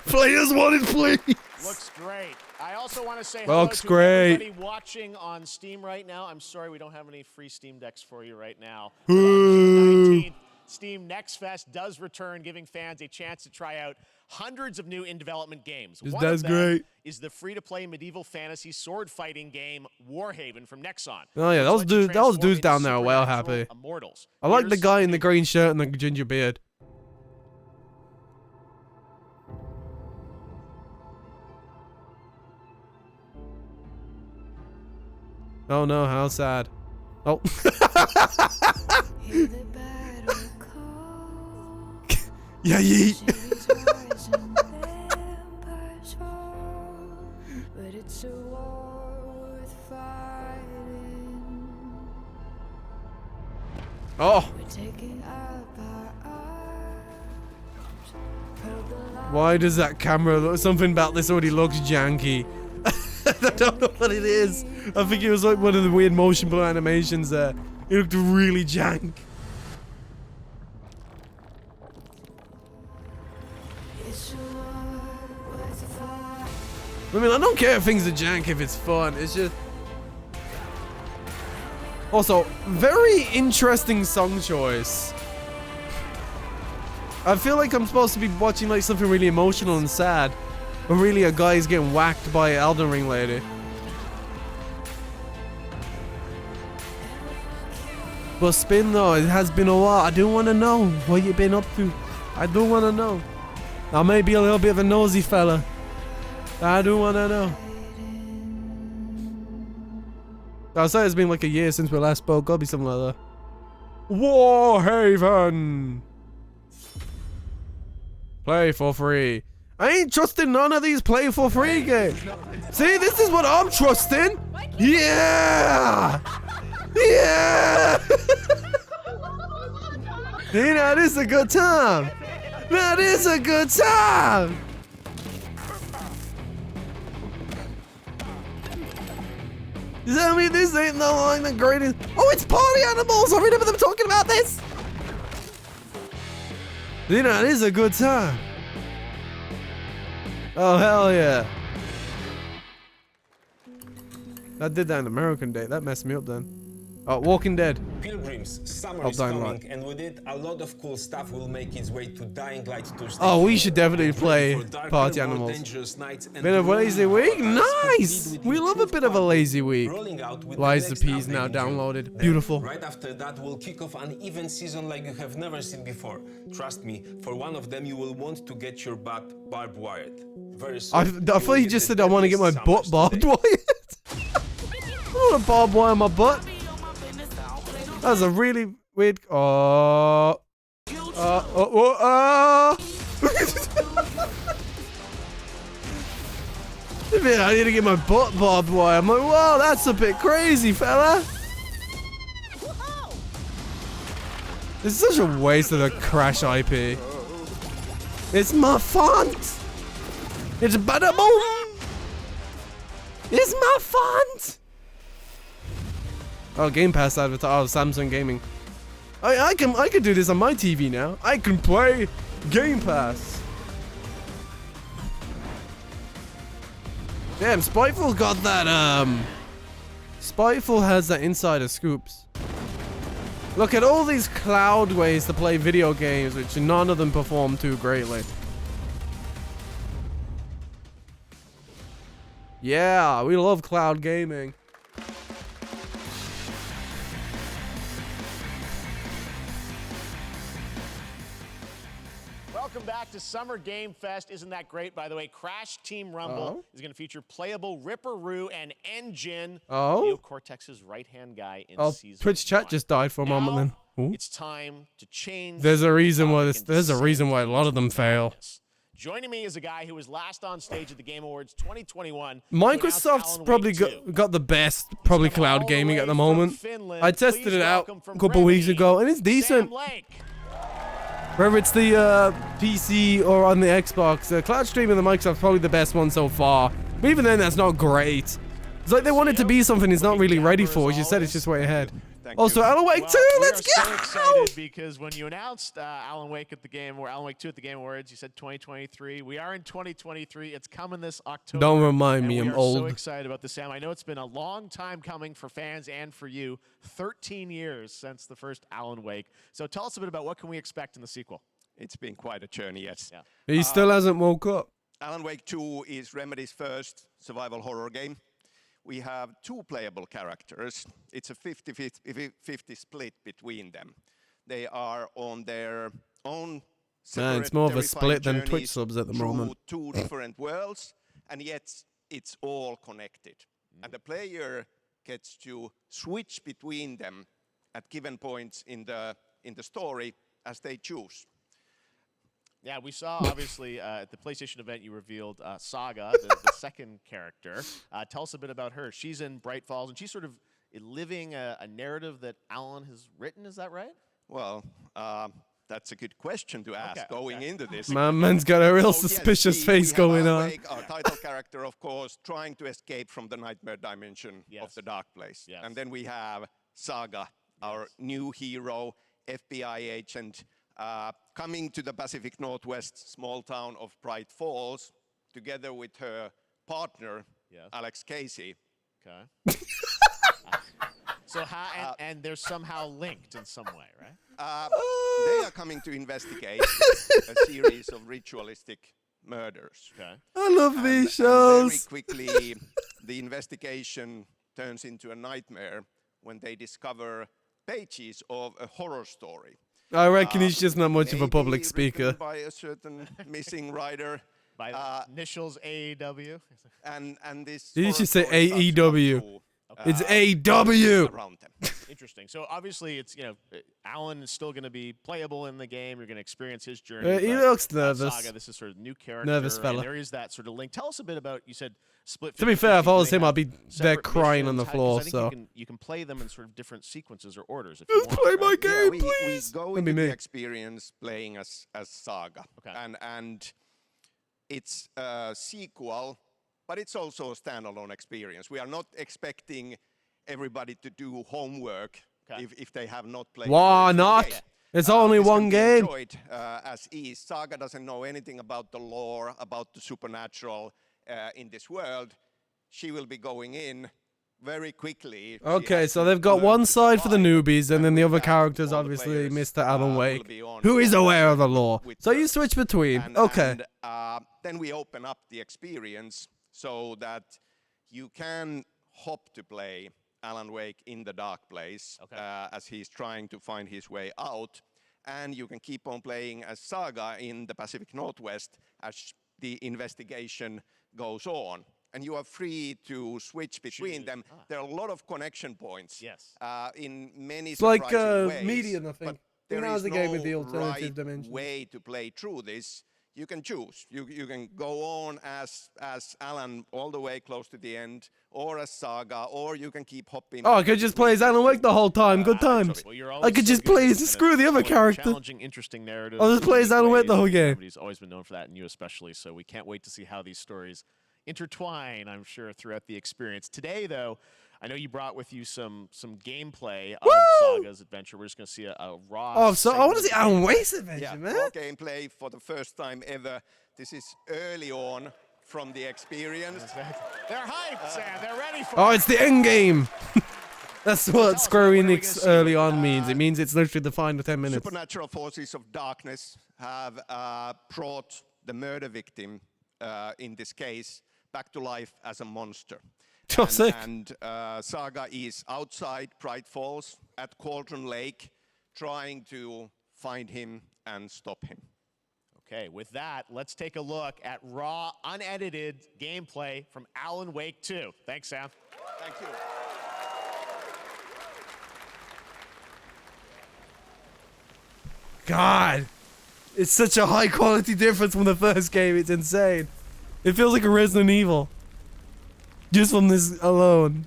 Players Wanted, please. Looks great. I also want to say Looks hello to great. everybody watching on Steam right now. I'm sorry we don't have any free Steam decks for you right now. Ooh. 19th, Steam Next Fest does return, giving fans a chance to try out hundreds of new in-development games. One That's of them great. is the free-to-play medieval fantasy sword fighting game Warhaven from Nexon. Oh yeah, those dudes down there are well happy. Immortals. I like the guy in the green shirt and the ginger beard. Oh no, how sad. Oh. Yeah, yeet. Oh. Why does that camera look? Something about this already looks janky. I don't know what it is. I think it was like one of the weird motion blur animations there. It looked really jank. I mean, I don't care if things are jank if it's fun. It's just... Also, very interesting song choice. I feel like I'm supposed to be watching like something really emotional and sad. But really a guy's getting whacked by an Elden Ring lady. But Spin though, it has been a while. I do want to know what you've been up to. I do want to know. I may be a little bit of a nosy fella. I do want to know. I'll say it's been like a year since we last spoke. Gotta be something like that. Warhaven. Play for free. I ain't trusting none of these play for free games. See, this is what I'm trusting. Yeah. Yeah. You know, this is a good time. That is a good time. You tell me this ain't no long the greatest. Oh, it's party animals. I remember them talking about this. You know, this is a good time. Oh, hell yeah. I did that in American Day. That messed me up then. Oh, Walking Dead. Pilgrims, summer is Dying coming, Light. and with it, a lot of cool stuff will make its way to Dying Light 2. Oh, we should definitely play Party Animals. Bit of a lazy week? Nice! We love a bit of a lazy week. Liza P's now downloaded. Beautiful. Right after that, we'll kick off an event season like you have never seen before. Trust me, for one of them, you will want to get your butt barbed wired. Very soon. I thought you just said I want to get my butt barbed wired. I want to barbed wire my butt. That's a really weird. I need to get my butt barbed wire. I'm like, whoa, that's a bit crazy, fella. This is such a waste of a Crash IP. It's my font. It's bada boom. It's my font. Oh, Game Pass advertise. Oh, Samsung Gaming. I can do this on my TV now. I can play Game Pass. Damn, Spiteful got that. Spiteful has that insider scoops. Look at all these cloud ways to play video games, which none of them perform too greatly. Yeah, we love cloud gaming. Welcome back to Summer Game Fest. Isn't that great, by the way? Crash Team Rumble is going to feature playable Ripperoo and Engine, Neo Cortex's right-hand guy in season Twitch chat 1. just died for a moment then. Ooh. It's time to change. There's a reason why a lot of them fail. Joining me is a guy who was last on stage at the Game Awards 2021. Microsoft's probably got the best cloud gaming at the moment. I tested it out a couple weeks ago and it's decent. Whether it's the PC or on the Xbox, cloud streaming on the Microsoft's probably the best one so far. But even then, that's not great. It's like they want it to be something it's not really ready for. As you said, it's just way ahead. Also, Alan Wake 2, let's go! So excited because when you announced Alan Wake at the Game, or Alan Wake 2 at the Game Awards, you said 2023. We are in 2023. It's coming this October. Don't remind me, I'm old. So excited about this, Sam. I know it's been a long time coming for fans and for you. 13 years since the first Alan Wake. So tell us a bit about what can we expect in the sequel. It's been quite a journey, yes. Yeah. He still hasn't woke up. Alan Wake 2 is Remedy's first survival horror game. We have 2 playable characters. It's a 50-50 split between them. They are on their own separate it's more of a split than journeys Twitch subs at the moment. 2 different worlds, and yet it's all connected. And the player gets to switch between them at given points in the story as they choose. Yeah, we saw, obviously, at the PlayStation event, you revealed Saga, the second character. Tell us a bit about her. She's in Bright Falls, and she's sort of living a narrative that Alan has written. Is that right? Well, that's a good question to ask going into this. My man's got a real suspicious face going on. Wake, our title character, of course, trying to escape from the nightmare dimension of the dark place. Yes. And then we have Saga, our new hero, FBI agent, coming to the Pacific Northwest small town of Bright Falls, together with her partner, Alex Casey. Okay. So how, and they're somehow linked in some way, right? They are coming to investigate a series of ritualistic murders. Okay. I love these shows. And very quickly, the investigation turns into a nightmare when they discover pages of a horror story. I reckon he's just not much of a public speaker. By a certain missing writer. By initials AEW. And this. Did you just say AEW? It's AW. Interesting. So obviously, it's Alan is still going to be playable in the game. You're going to experience his journey. He looks nervous. Saga, this is sort of new character. Nervous fella. And there is that sort of link. Tell us a bit about. You said split. To be fair, if I was him, I'd be there crying on the floor. So you can play them in sort of different sequences or orders if you want. Play my game, please. We go into the experience playing as Saga, and it's a sequel. But it's also a standalone experience. We are not expecting everybody to do homework if they have not played. Why not? It's only one game. Enjoyed, as is. Saga doesn't know anything about the lore, about the supernatural in this world. She will be going in very quickly. Okay, so they've got one side for the newbies, and then the other characters, obviously, Mr. Alan Wake, who is aware of the lore. So you switch between. Okay. And then we open up the experience so that you can hop to play Alan Wake in the dark place as he's trying to find his way out. And you can keep on playing as Saga in the Pacific Northwest as the investigation goes on. And you are free to switch between them. There are a lot of connection points. Yes. In many It's like ways, Median, I think. There is is the game with the no alternative dimension. way to play through this. You can choose. You can go on as Alan all the way close to the end, or as Saga, or you can keep hopping. Oh, I could just play as Alan Wake the whole time. Good times. Well, I could just play as screw the other character. Challenging, interesting narrative. I'll just play as Alan Wake the whole game. He's always been known for that, and you especially. So we can't wait to see how these stories intertwine, I'm sure, throughout the experience. Today, though, I know you brought with you some gameplay of Saga's adventure. We're just going to see a raw. Oh, so I want to see Alan Wake's adventure, man. Raw gameplay for the first time ever. This is early on from the experience. They're hyped, Sam. They're ready for it. Oh, it's the end game. That's what Square Enix early on means. It means it's literally the final 10 minutes. Supernatural forces of darkness have brought the murder victim, in this case, back to life as a monster. And Saga is outside Bright Falls at Cauldron Lake, trying to find him and stop him. Okay, with that, let's take a look at raw, unedited gameplay from Alan Wake 2. Thanks, Sam. Thank you. God, it's such a high quality difference from the first game. It's insane. It feels like a Resident Evil. Just from this alone.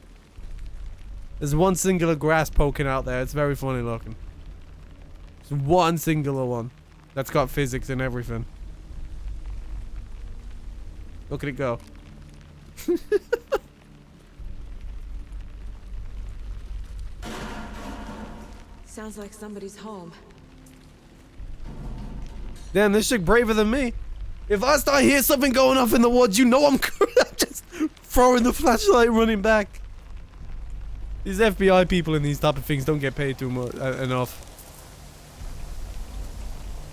There's one singular grass poking out there. It's very funny looking. It's one singular one. That's got physics and everything. Look at it go. Sounds like somebody's home. Damn, this chick braver than me. If I start hear something going off in the woods, you know I'm just throwing the flashlight and running back. These FBI people in these type of things don't get paid too much enough.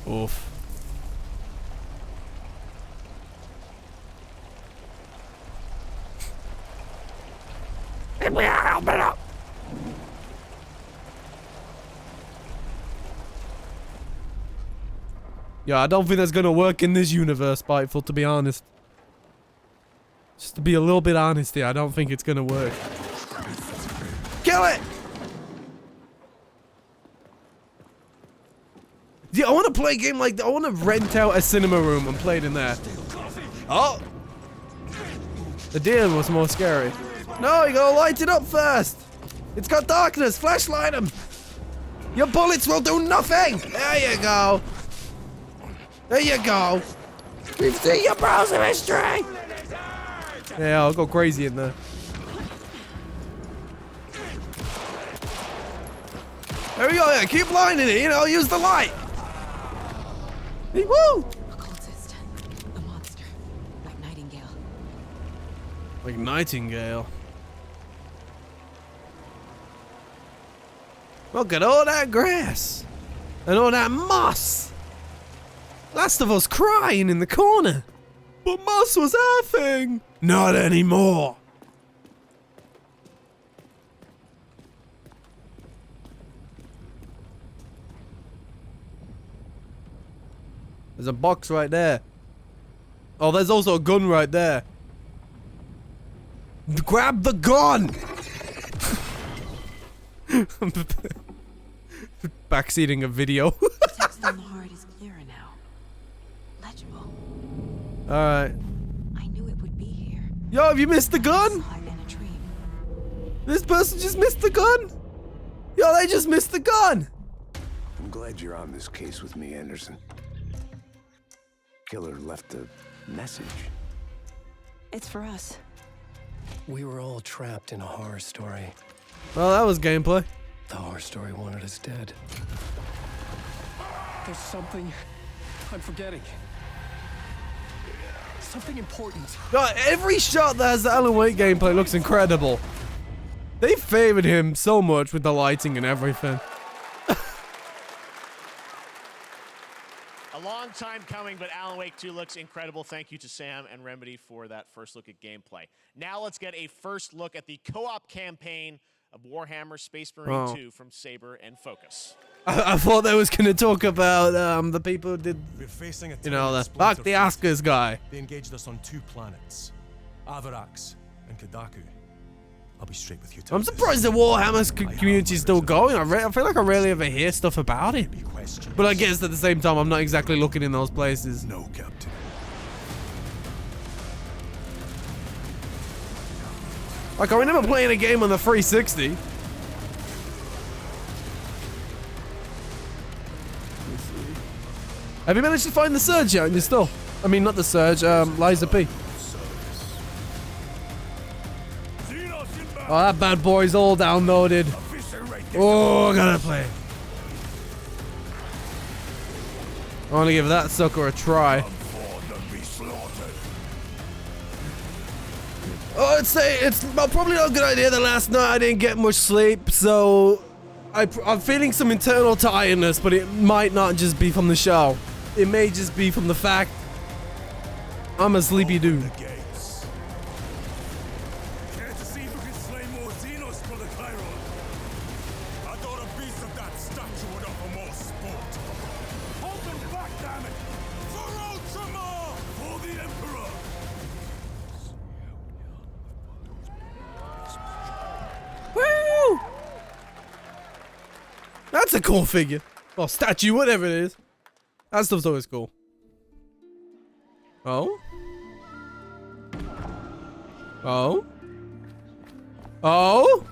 Oof. Yeah, I don't think that's gonna work in this universe, Spiteful, to be honest. Just to be a little bit honest here, I don't think it's gonna work. Kill it! Yeah, I want to play a game like that. I want to rent out a cinema room and play it in there. Oh! The deer was more scary. No, you gotta light it up first. It's got darkness. Flashlight him. Your bullets will do nothing. There you go. There you go. We've seen your browser history. Yeah, I'll go crazy in there. There we go. Yeah, keep lighting it. You know, use the light. Hey, woo! Occultist. A monster. Like Nightingale. Like Nightingale. Look at all that grass. And all that moss. Last of Us crying in the corner. But moss was our thing. Not anymore. There's a box right there. Oh, there's also a gun right there. Grab the gun! Backseating a video. Text on the heart is clearer now. Legible. Alright. I knew it would be here. Yo, have you missed the gun? In a dream. This person just missed the gun? Yo, they just missed the gun! I'm glad you're on this case with me, Anderson. Killer left a message. It's for us. We were all trapped in a horror story. Well, that was gameplay. The horror story wanted us dead. There's something I'm forgetting. Something important. Yo, every shot that has the Alan Wake gameplay looks incredible. They favored him so much with the lighting and everything. A long time coming, but Alan Wake 2 looks incredible. Thank you to Sam and Remedy for that first look at gameplay. Now let's get a first look at the co-op campaign of Warhammer Space Marine 2 from Saber and Focus. I thought they was gonna talk about the people who did, We're facing a you know, the fuck the Oscars guy. They engaged us on 2 planets, Avarax and Kadaku. I'll be straight with you. I'm surprised the Warhammer community is still going. I feel like I rarely ever hear stuff about it. But I guess at the same time, I'm not exactly looking in those places. No, Captain. Like, I remember playing a game on the 360. Have you managed to find the Surge yet in your store? I mean, not the Surge, Liza P. Oh, that bad boy's all downloaded. Oh, I gotta play. I want to give that sucker a try. Oh, it's probably not a good idea that last night I didn't get much sleep, so I'm feeling some internal tiredness, but it might not just be from the show. It may just be from the fact I'm a sleepy dude. Woo! That's a cool figure. Or statue, whatever it is. That stuff's always cool. Oh? Oh? Oh?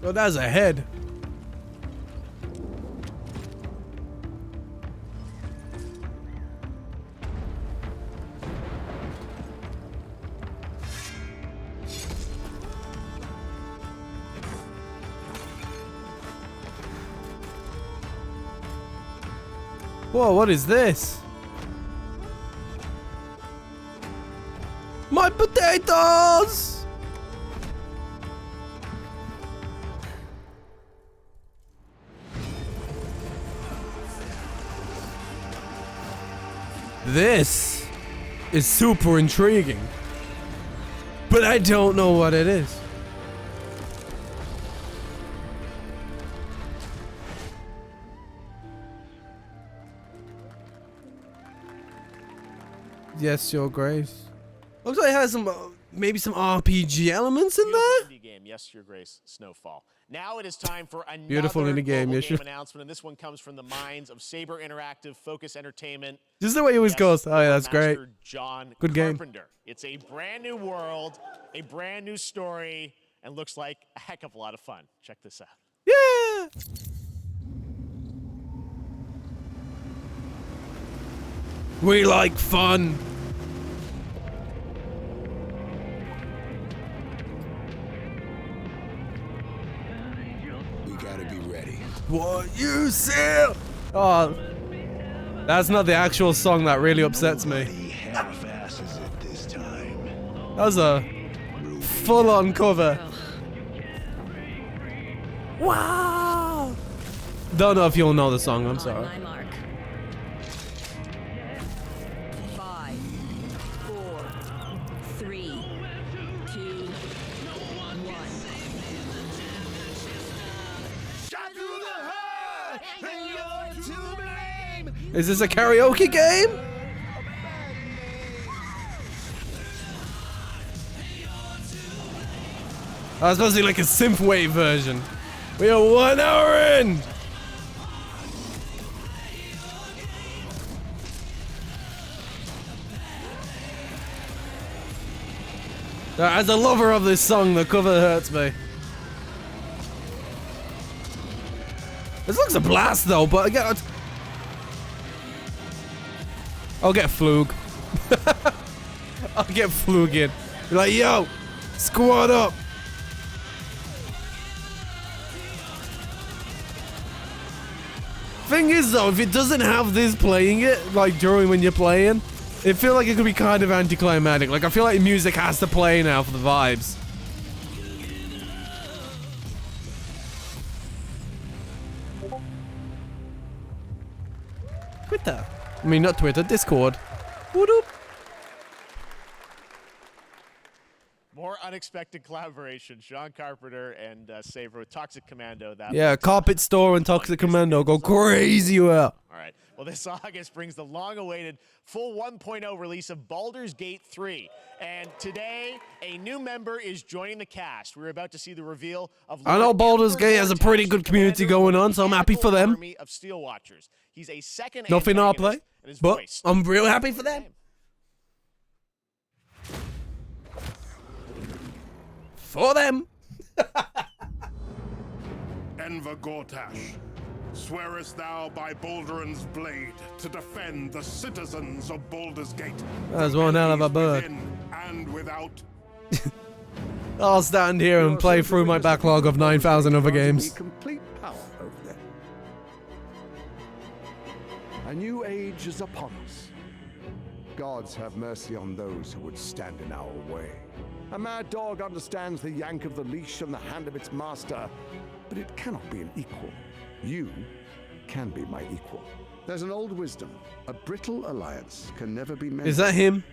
Oh, that's a head. Whoa, what is this? My potatoes! This is super intriguing, but I don't know what it is. Yes, Your Grace. Looks like it has some, maybe some RPG elements in there. Indie game, yes, Your Grace, Snowfall. Now it is time for another Beautiful indie game, mobile yes, game sure. announcement, and this one comes from the minds of Saber Interactive, Focus Entertainment. This is the way it always goes. Oh yeah, that's great. Master John Good game. Carpenter. It's a brand new world, a brand new story, and looks like a heck of a lot of fun. Check this out. Yeah. We like fun. We gotta be ready. What you say? Oh, that's not the actual song that really upsets me. Half-asses it this time. That was a full-on cover. Wow. Don't know if you'll know the song. I'm sorry. 5, 4, 3, 2, 1. Is this a karaoke game? I was supposed to be like a synthwave version. We are 1 hour in. As a lover of this song, the cover hurts me. This looks a blast though, but again, I'll get Flug. I'll get Flug in. Be like, yo, squad up. Thing is though, if it doesn't have this playing it, like during when you're playing, it feels like it could be kind of anticlimactic. Like I feel like music has to play now for the vibes. Twitter. I mean, not Twitter, Discord. Whoop. More unexpected collaboration. Sean Carpenter and Saber with Toxic Commando. That Yeah, Carpet Store and Toxic Commando go crazy well. All right. Well, this August brings the long-awaited full 1.0 release of Baldur's Gate 3. And today, a new member is joining the cast. We're about to see the reveal of I know Baldur's Gate has a pretty good community going on, so I'm happy for them. Army of Steel Watchers. He's a second Nothing I'll antagonist, play, and his but voice I'm real happy for them. For them. Enver Gortash, swearest thou by Balduran's blade to defend the citizens of Baldur's Gate? That's one hell of a bird. Within and without. I'll stand here and play through my backlog of 9,000 other games. Complete power over them. A new age is upon us. Gods have mercy on those who would stand in our way. A mad dog understands the yank of the leash on the hand of its master, but it cannot be an equal. You can be my equal. There's an old wisdom. A brittle alliance can never be made. Is that him?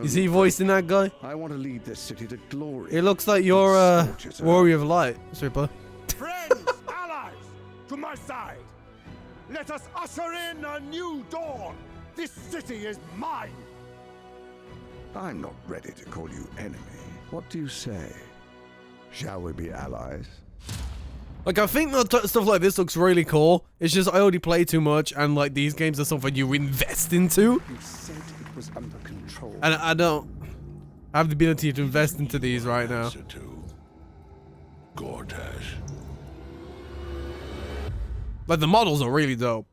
Is he voicing that guy? I want to lead this city to glory. It looks like you're Warrior of Light, Super. Friends, allies, to my side. Let us usher in a new dawn. This city is mine. I'm not ready to call you enemy. What do you say? Shall we be allies? Like, I think that stuff like this looks really cool. It's just I already play too much, and like these games are something you invest into. You said it was under control. And I don't have the ability to invest into these right now. Gortash. Like, the models are really dope.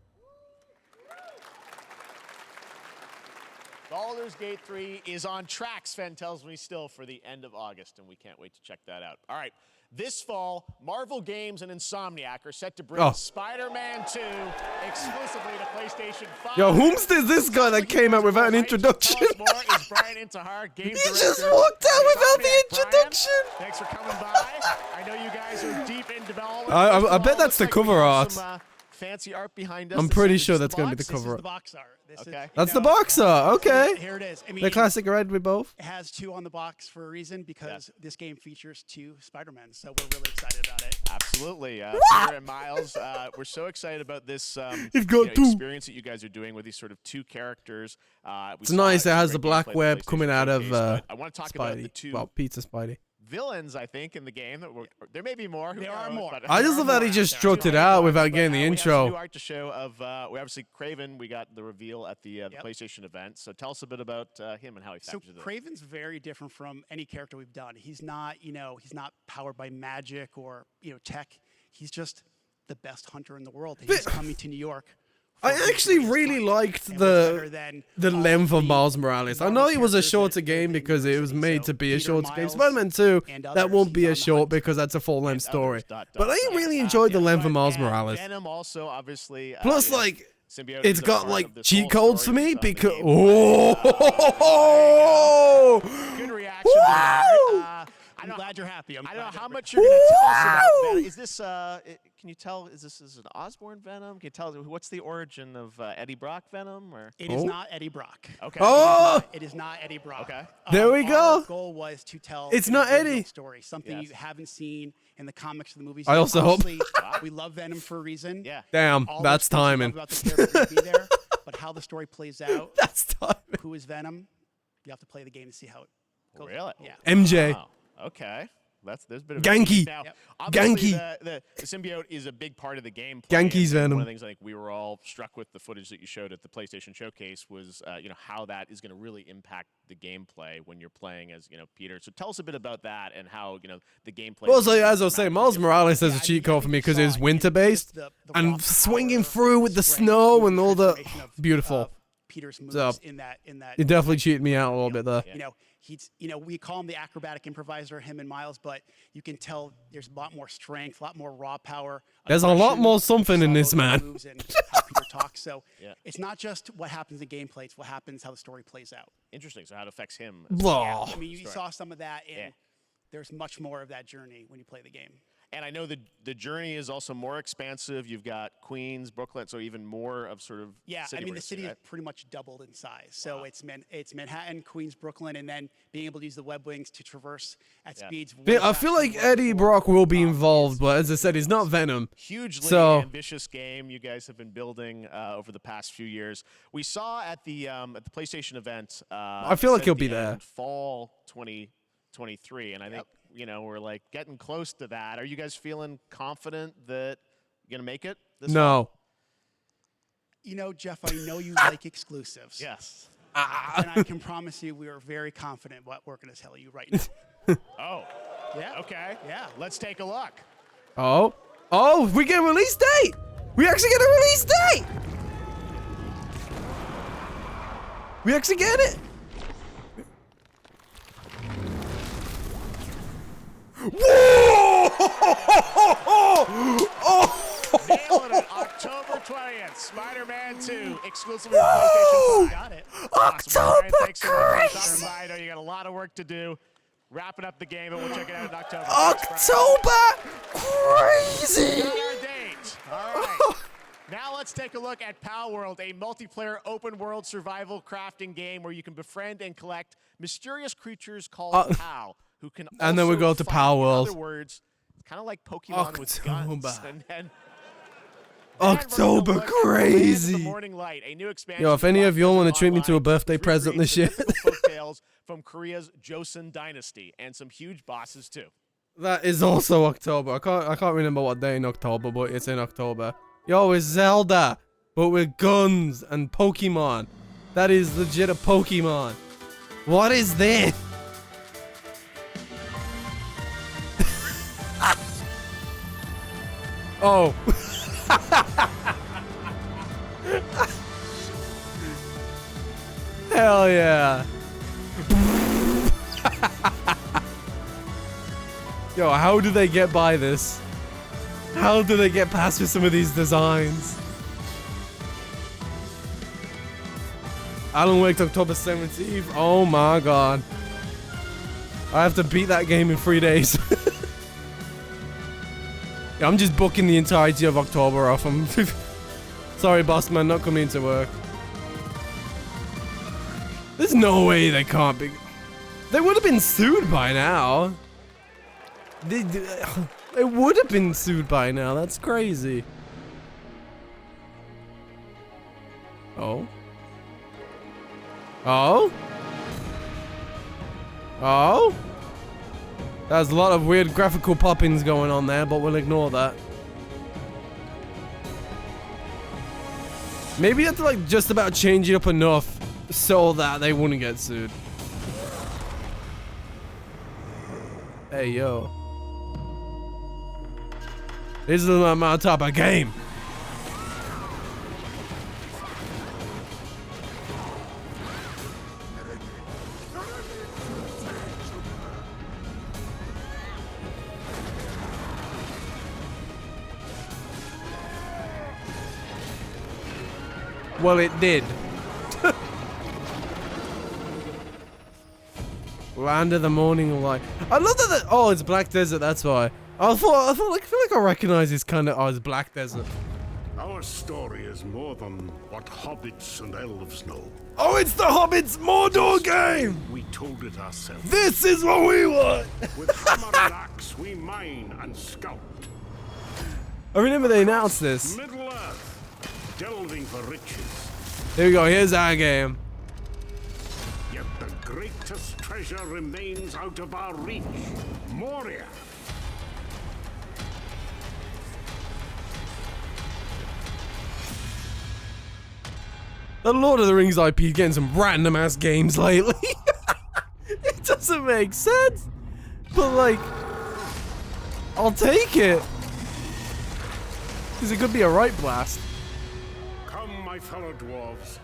Baldur's Gate 3 is on track, Sven tells me, still for the end of August, and we can't wait to check that out. All right, this fall, Marvel Games and Insomniac are set to bring Spider-Man 2 exclusively to PlayStation 5. Yo, whom's this guy that came out without an introduction? Tell us more is Brian Intihar, game He director. just walked out without the introduction. Brian, thanks for coming by. I know you guys are deep in development. I bet that's the cover art. fancy art behind us. I'm This pretty is sure the that's going to be This the is cover the up. box art. This Okay. is, That's the box art. Okay. Here it is. I mean, The classic red with both. It has 2 on the box for a reason because this game features 2 Spider-Men, so we're really excited about it. Absolutely. Peter and Miles, we're so excited about this You've got 2. experience that you guys are doing with these sort of 2 characters. It's nice. It has the great black gameplay at web the coming PlayStation out of Showcase, but I want to talk about the Spidey. 2 Well, Pizza Spidey. villains, I think, in the game. There may be more. There are more. I just love that he just strutted out without getting the We have some new intro. art to show of, we obviously, Craven, we got the reveal at the PlayStation event. So tell us a bit about him and how he So factors in. Craven's very different from any character we've done. He's not, he's not powered by magic or, tech. He's just the best hunter in the world. He's coming to New York. I actually really liked the length of Miles Morales. I know it was a shorter game because it was made to be a shorter game. Spider-Man 2, that won't be a short because that's a full-length story. But I really enjoyed the length of Miles Morales. Venom also, obviously. Plus, like, Symbiote it's is a got part like of this cheat whole codes for story me that's on the because game. Good reaction. I'm glad you're happy. I don't know how much you're going to tell us about Venom. Is this, can you tell, is this an Osborn Venom? Can you tell, what's the origin of Eddie Brock Venom? Or? It is not Eddie Brock. Okay. Oh! It is not Eddie Brock. Okay. There we go. Our goal was to tell It's an not original Eddie. story, something you haven't seen in the comics or the movies. I also hope. Obviously, we love Venom for a reason. Yeah. Damn, All that's those things we timing. love about the character will be there, but how the story plays out, That's timing. who is Venom, you have to play the game to see how it goes. Really? Yeah. MJ. Wow. Okay. There's a bit of Genki. Now, Yep. obviously Genki. The symbiote is a big part of the gameplay. Genki's and Venom. One of the things I think we were all struck with the footage that you showed at the PlayStation Showcase was, how that is going to really impact the gameplay when you're playing as, Peter. So tell us a bit about that and how, the gameplay. Well, so as I was saying, Miles Morales has a cheat code for me because it's winter-based and swinging through with the snow and all the beautiful. Peter's moves So, in that. You definitely cheated me out a little bit there. He's, we call him the acrobatic improviser, him and Miles, but you can tell there's a lot more strength, a lot more raw power. There's a lot more something in this man. Moves and how Peter talks. So it's not just what happens in gameplay; it's what happens how the story plays out. Interesting. So how it affects him. Blah. I mean, you saw some of that, and there's much more of that journey when you play the game. And I know the journey is also more expansive. You've got Queens, Brooklyn, so even more of sort of I mean, the city right? is pretty much doubled in size. So it's Manhattan, Queens, Brooklyn, and then being able to use the web wings to traverse at speeds. I feel like Eddie Brock will be involved, but as I said, he's not Venom. Hugely ambitious game you guys have been building over the past few years. We saw at the PlayStation event. I feel like he'll be there. Fall 2023, and I think we're like getting close to that. Are you guys feeling confident that you're gonna make it? This No. Jeff, I know you like exclusives. Yes. And I can promise you, we are very confident what we're gonna tell you right now. Oh. Yeah. Okay. Yeah. Let's take a look. Oh, we get a release date. We actually get a release date. We actually get it. Whoa! Nailing it. October 20th, Spider-Man 2, exclusively on PlayStation 5. Got it. October Thanks so much for stopping by. I know you got a lot of work to do. Wrapping up the game, and we'll check it out in October. October crazy. Got our date. All right. Now let's take a look at Pal World, a multiplayer open-world survival crafting game where you can befriend and collect mysterious creatures called Pal, who can also and then we go to fight. Pal World. In other words, kind of like Pokemon with guns. And October crazy. Morning Light, a new expansion. Yo, if any of y'all want to treat me to a birthday present this year. Tales from Korea's Joseon Dynasty, and some huge bosses too. That is also October. I can't remember what day in October, but it's in October. Yo, it's Zelda, but with guns and Pokemon. That is legit a Pokemon. What is this? Oh. Hell yeah. Yo, how do they get by this? How do they get past with some of these designs? Alan Wake October 17th. Oh my god. I have to beat that game in 3 days. Yeah, I'm just booking the entirety of October off. Sorry, boss man, not coming to work. There's no way they can't be. They would have been sued by now. They would have been sued by now. That's crazy. Oh. Oh. Oh. There's a lot of weird graphical pop-ins going on there, but we'll ignore that. Maybe you have to like just about change it up enough so that they wouldn't get sued. Hey, yo. This is my type of game. Well, it did. Land of the morning light. I love that. Oh, it's Black Desert. That's why. I feel like I recognize this kind of. Oh, it's Black Desert. Our story is more than what hobbits and elves know. Oh, it's the Hobbits Mordor game. We told it ourselves. This is what we want. With hammer and axe, we mine and scout. I remember they announced this. Middle Earth, delving for riches. Here we go. Here's our game. Yet the greatest treasure remains out of our reach. Moria. The Lord of the Rings IP is getting some random ass games lately. It doesn't make sense. But like, I'll take it. Because it could be a right blast. Come, my fellow dwarves.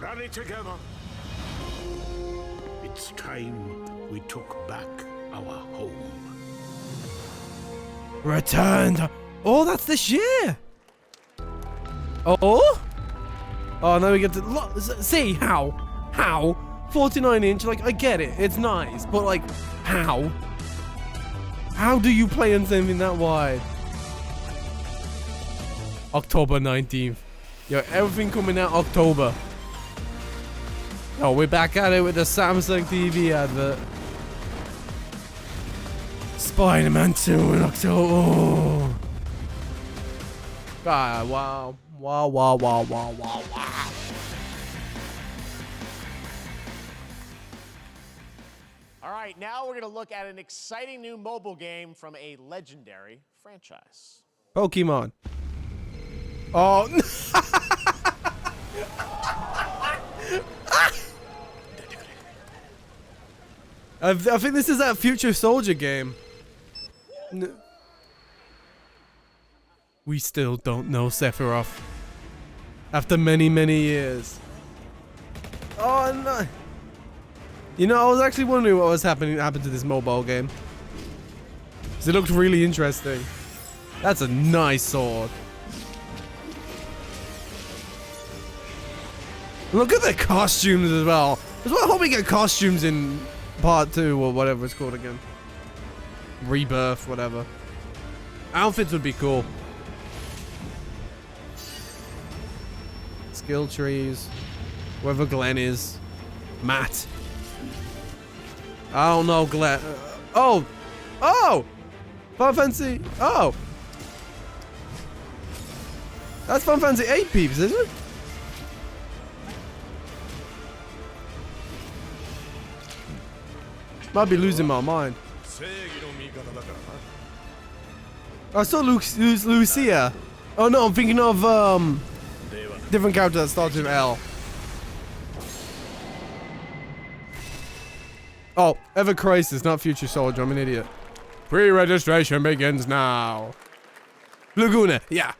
Rally together. It's time we took back our home. Returned. Oh, that's this year. Oh? Oh, now we get to see how 49-inch. Like, I get it, it's nice, but like, how do you play on something that wide? October 19th. Yo, everything coming out October. Oh, we're back at it with the Samsung TV advert. Spider-Man 2 in October. Oh. Ah, wow. Wow, wow, wow, wow, wow, wow. All right, now we're going to look at an exciting new mobile game from a legendary franchise. Pokemon. Oh. I think this is that Future Soldier game. We still don't know Sephiroth. After many, many years. Oh no. You know, I was actually wondering what was happened to this mobile game. Because it looked really interesting. That's a nice sword. Look at the costumes as well. That's why I hope we get costumes in part 2 or whatever it's called again. Rebirth, whatever. Outfits would be cool. Skill trees. Whoever Glenn is. Matt. I don't know Glenn. Oh! Final Fantasy. Oh! That's Final Fantasy 8 peeps, isn't it? Might be losing my mind. I saw Lucia. Oh no, I'm thinking of different character that starts with L. Oh, Ever Crisis, not Future Soldier. I'm an idiot. Pre-registration begins now. Laguna, yeah.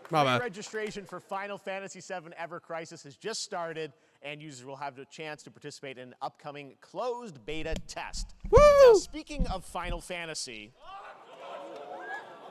My bad. Registration for Final Fantasy VII Ever Crisis has just started, and users will have the chance to participate in an upcoming closed beta test. Woo! Now, speaking of Final Fantasy,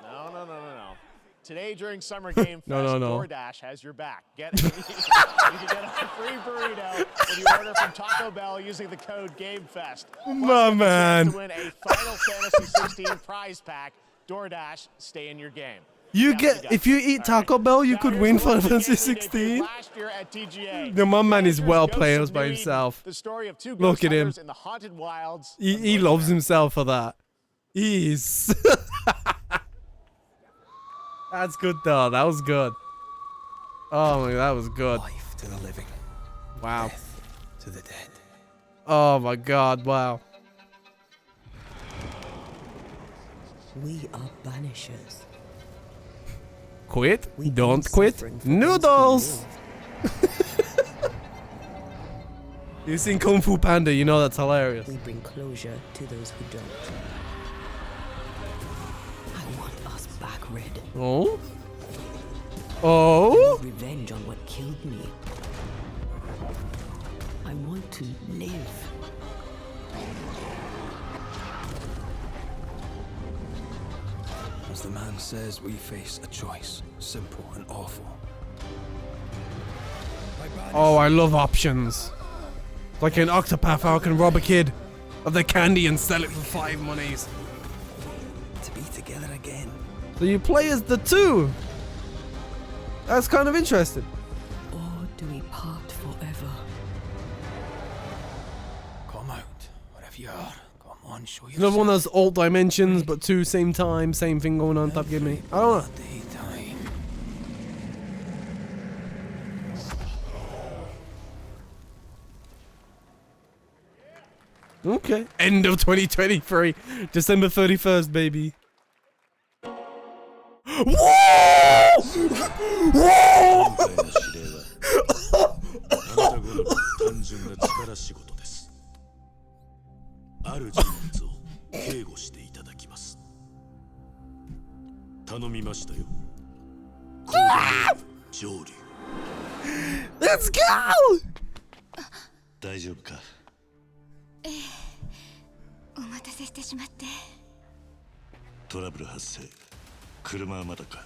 no. Today during Summer Game Fest, DoorDash has your back. You can get a free burrito when you order from Taco Bell using the code GameFest. My man. To win a Final Fantasy 16 prize pack. DoorDash, stay in your game. You get, if you eat Taco Bell, you could win Final Fantasy 16. Last year at TGA. No, my man is well Ghosts players of by New himself. Eden, the story of two Look ghost at him. hunters in the haunted wilds. He loves himself for that. He's. That's good though. That was good. Oh my, that was good. Life to the living. Wow. Death to the dead. Oh my God! Wow. We are banishers. Quit? Don't quit. Noodles. You've seen Kung Fu Panda, you know that's hilarious. We bring closure to those who don't. I want us back, Red. Oh? Oh? Revenge on what killed me. I want to live. As the man says, we face a choice, simple and awful. Oh, I love options. Like an Octopath, how I can rob a kid of their candy and sell it for 5 monies. To be together again. So you play as the two. That's kind of interesting. Or do we part forever? Come out, wherever you are. Come on, show yourself. Another one of those alt dimensions, but two same time, same thing going on. Type give me. I don't know. Okay. End of 2023. December 31st, baby. Whoa! Whoa! Let's go! 大丈夫かお待たせしてしまって。トラブル発生車はまだか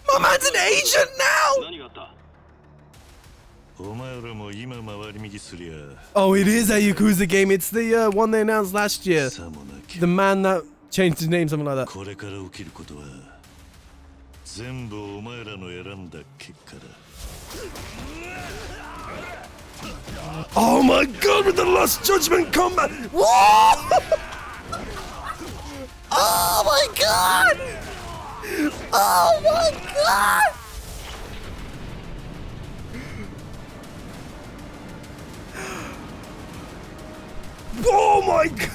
My man's an agent now! 何があったお前らも今回り右すりゃ Oh, it is a Yakuza game. It's the one they announced last year. The man that changed his name, something like that. これから起きることは全部お前らの選んだ結果だ Oh my God, with the Lost Judgment combat! Whoa! Oh my God! Oh my God! Oh my God!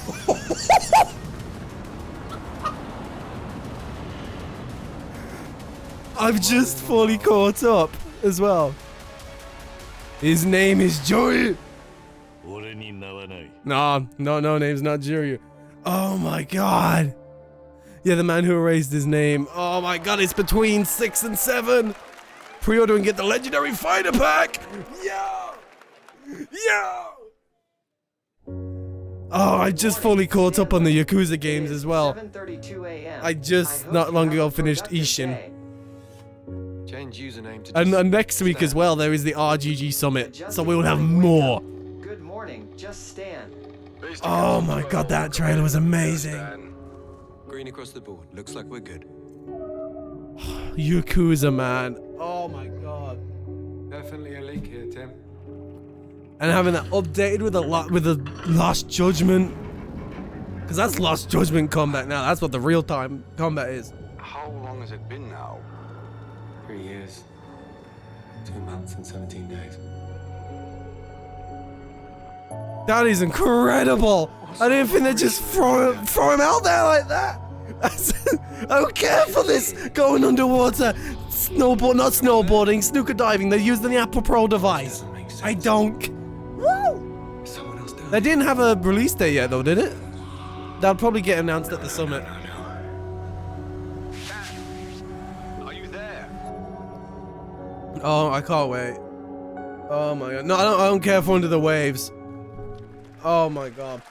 I've just fully caught up as well. His name is Joey. No, name's not Jiryu. Oh my God. Yeah, the man who erased his name. Oh my God, it's between 6 and 7. Pre-order and get the legendary fighter pack. Yo! Yo! Oh, I just fully caught up on the Yakuza games as well. 7:32 a.m. I just not long ago finished Ishin. Change username to And next week as well, there is the RGG Summit. So we will have more. Good morning, just stand. Oh my God, that trailer was amazing. Green across the board. Looks like we're good. Yakuza, man. Oh my God. Definitely a link here, Tim. And having that updated with the Lost Judgment. Because that's Lost Judgment combat now. That's what the real-time combat is. How long has it been now? 3 years. 2 months and 17 days. That is incredible. I didn't think they'd just throw him out there like that. I don't care for this going underwater. Not snowboarding, snooker diving. They're using the Apple Pro device. I don't. Woo! They didn't have a release date yet, though, did it? That'll probably get announced at the summit. Are you there? Oh, I can't wait. Oh my God. No, I don't care for Under the Waves. Oh my God.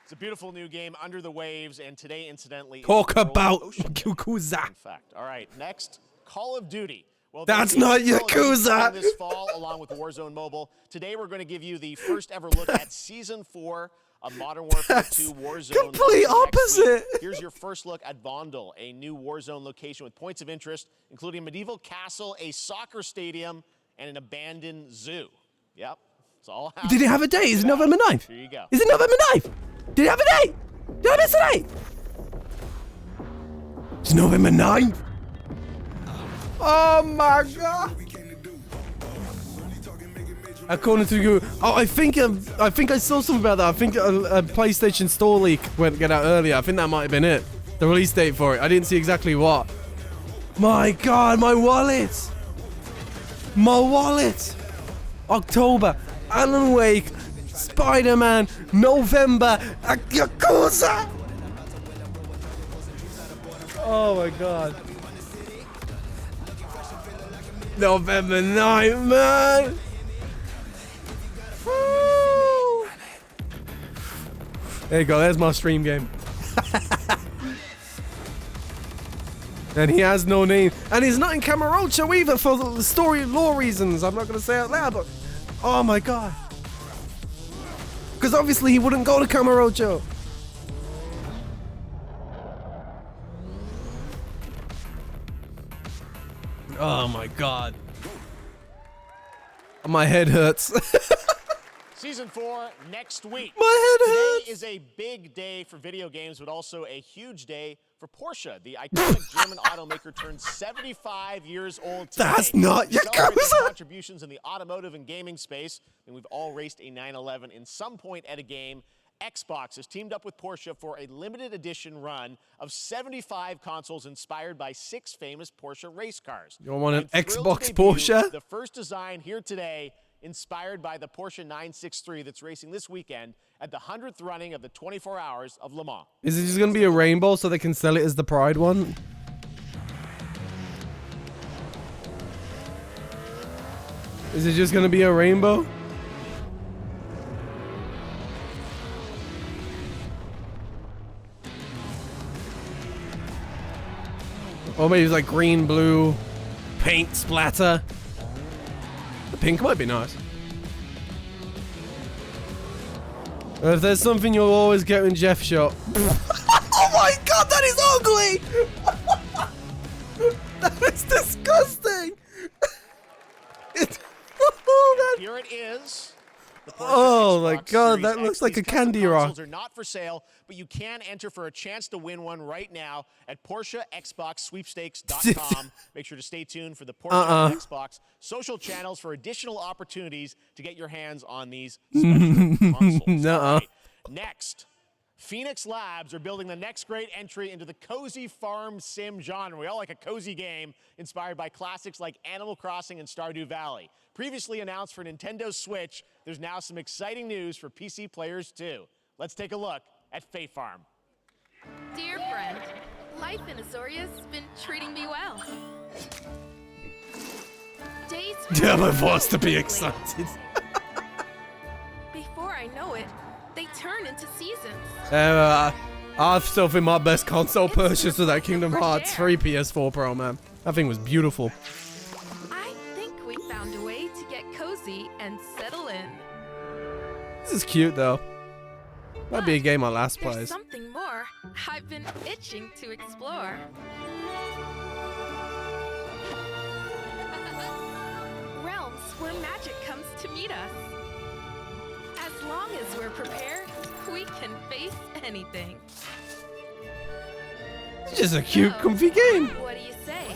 It's a beautiful new game, Under the Waves, and today, incidentally, Talk about Yakuza. In fact, all right, next, Call of Duty. Well, That's not Yakuza. This fall, along with Warzone Mobile. Today, we're going to give you the first ever look at Season 4 of Modern Warfare 2 Warzone. Complete opposite. Here's your first look at Vondel, a new Warzone location with points of interest, including a medieval castle, a soccer stadium, and an abandoned zoo. Yep, it's all happening. Did it have a date? Is it November 9th? Here you go. Is it November 9th? Did it have a date? Did I miss a date? It's November 9th. Oh my god. According to you, oh, I think I saw something about that. I think a PlayStation Store leak went get out earlier. I think that might have been it. The release date for it. I didn't see exactly what. My god, my wallet. My wallet. October. Alan Wake. Spider-Man. November. Yakuza. Oh my god. November 9th, man. Woo. There you go. There's my stream game. And he has no name. And he's not in Camarocho either for the story law reasons. I'm not going to say it out loud, but... Oh my god. Because obviously he wouldn't go to Camarocho. Oh my god. My head hurts. Season 4 next week. My head hurts. Today is a big day for video games, but also a huge day for Porsche. The iconic German automaker turned 75 years old today. That's not Yakuza. Contributions in the automotive and gaming space, and we've all raced a 911 in some point at a game. Xbox has teamed up with Porsche for a limited edition run of 75 consoles inspired by 6 famous Porsche race cars. You want an I'm thrilled Xbox to debut Porsche? The first design here today, inspired by the Porsche 963 that's racing this weekend at the 100th running of the 24 Hours of Le Mans. Is it just going to be a rainbow so they can sell it as the Pride one? Is it just going to be a rainbow? Or maybe it's like green, blue, paint splatter. The pink might be nice. If there's something you'll always get in Jeff shot. Oh my god, that is ugly! That is disgusting! Here it is. Oh my god, Series that looks X. like a These custom candy rock. consoles are not for sale, but you can enter for a chance to win one right now at PorscheXboxSweepstakes.com. Make sure to stay tuned for the Porsche Xbox social channels for additional opportunities to get your hands on these special consoles. All right. Next, Phoenix Labs are building the next great entry into the cozy farm sim genre. We all like a cozy game inspired by classics like Animal Crossing and Stardew Valley. Previously announced for Nintendo Switch, there's now some exciting news for PC players too. Let's take a look at Fae Farm. Dear friend, life in Azoria's been treating me well. Days Yeah, my voice to be excited. Before I know it, they turn into seasons. I've still been my best console purchase of that Kingdom Hearts 3 PS4 Pro, man. That thing was beautiful. I think we found a way to get cozy and settle in. This is cute, though. Might be a game I last There's plays. something more I've been itching to explore. Realms where magic comes to meet us. As long as we're prepared, we can face anything. It's just a cute, comfy game. What do you say?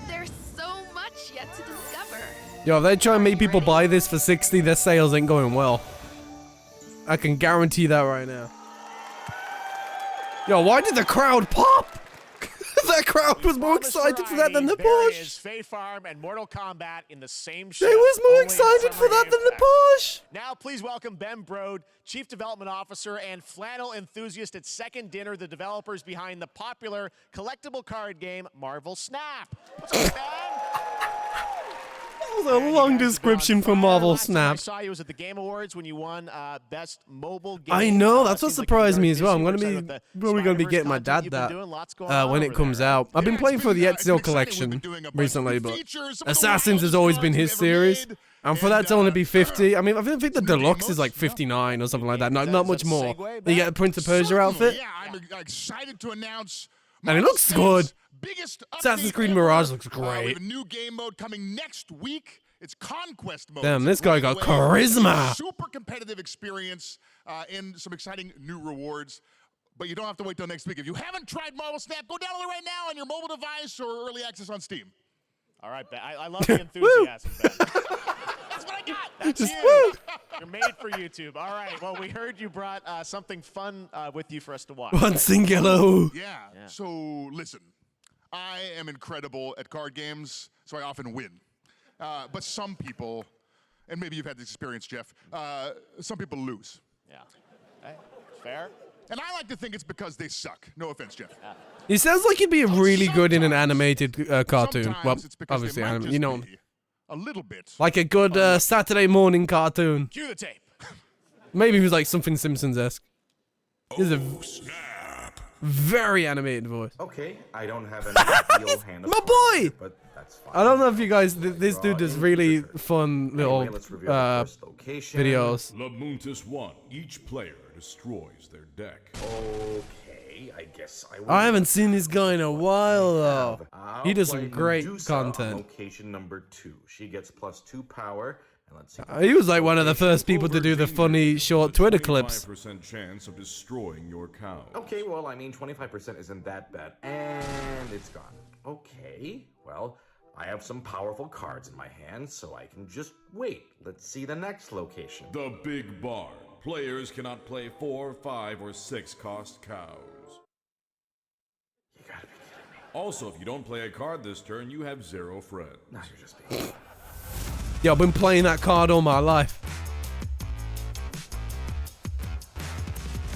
There's so much yet to discover. Yo, if they try and make people buy this for 60, their sales ain't going well. I can guarantee that right now. Yo, why did the crowd pop? That crowd was more excited for that than the Porsche. Is Fae Farm and Mortal Kombat in the same show. They was more excited for that than the Porsche. Now, please welcome Ben Brode, Chief Development Officer and flannel enthusiast at Second Dinner, the developers behind the popular collectible card game Marvel Snap. What's up, Ben? That was a long description for Marvel Snap. I saw you was at the Game Awards when you won Best Mobile Game. I know, that's what seems like surprised you're me as well. I'm busy. gonna We're be excited with the probably gonna be Spider-Verse getting my content dad you've been that doing. Lots going on when it over comes there. out. I've been playing for the Ezio collection recently, but Assassins has always been his series. And for that to only be 50, I mean, I think the deluxe is like 59 or something like that. Not much more. You get a Prince of Persia outfit. Yeah, I'm excited to announce. And it looks good. Biggest Assassin's update Creed ever. Mirage looks We have great. a new game mode coming next week. It's Conquest mode. Damn, this guy got charisma. Super competitive experience and some exciting new rewards. But you don't have to wait till next week. If you haven't tried Marvel Snap, go download it right now on your mobile device or early access on Steam. All right, Ben. I love the enthusiasm, Ben. That's what I got. That's you. You're made for YouTube. All right. Well, we heard you brought something fun with you for us to watch. One singular. Yeah. So listen, I am incredible at card games, so I often win. But some people, and maybe you've had this experience, Jeff, some people lose. Yeah. Hey, fair. And I like to think it's because they suck. No offense, Jeff. He sounds like he'd be really good in an animated cartoon. Well, it's because obviously, they might you know, just be a little bit. like a good Saturday morning cartoon. Cue the tape. Maybe he was like something Simpsons-esque. This is a very animated voice. Okay, I don't have any real hand. My boy! But that's fine. I don't know if you guys, this dude does really fun little videos. Lamuntis 1. Each player destroys their deck. Okay, I guess I will. I haven't seen this guy in a while though. He does some great content. Location number 2. She gets +2 power. And let's see. He was like one of the first people to do the funny short Twitter clips. 25% chance of destroying your cow. Okay, well, I mean, 25% isn't that bad. And it's gone. Okay, well, I have some powerful cards in my hand, so I can just wait. Let's see the next location. The Big Barn. Players cannot play 4, 5, or 6 cost cows. You gotta be kidding me. Also, if you don't play a card this turn, you have 0 friends. No, you're just being... Yeah, I've been playing that card all my life.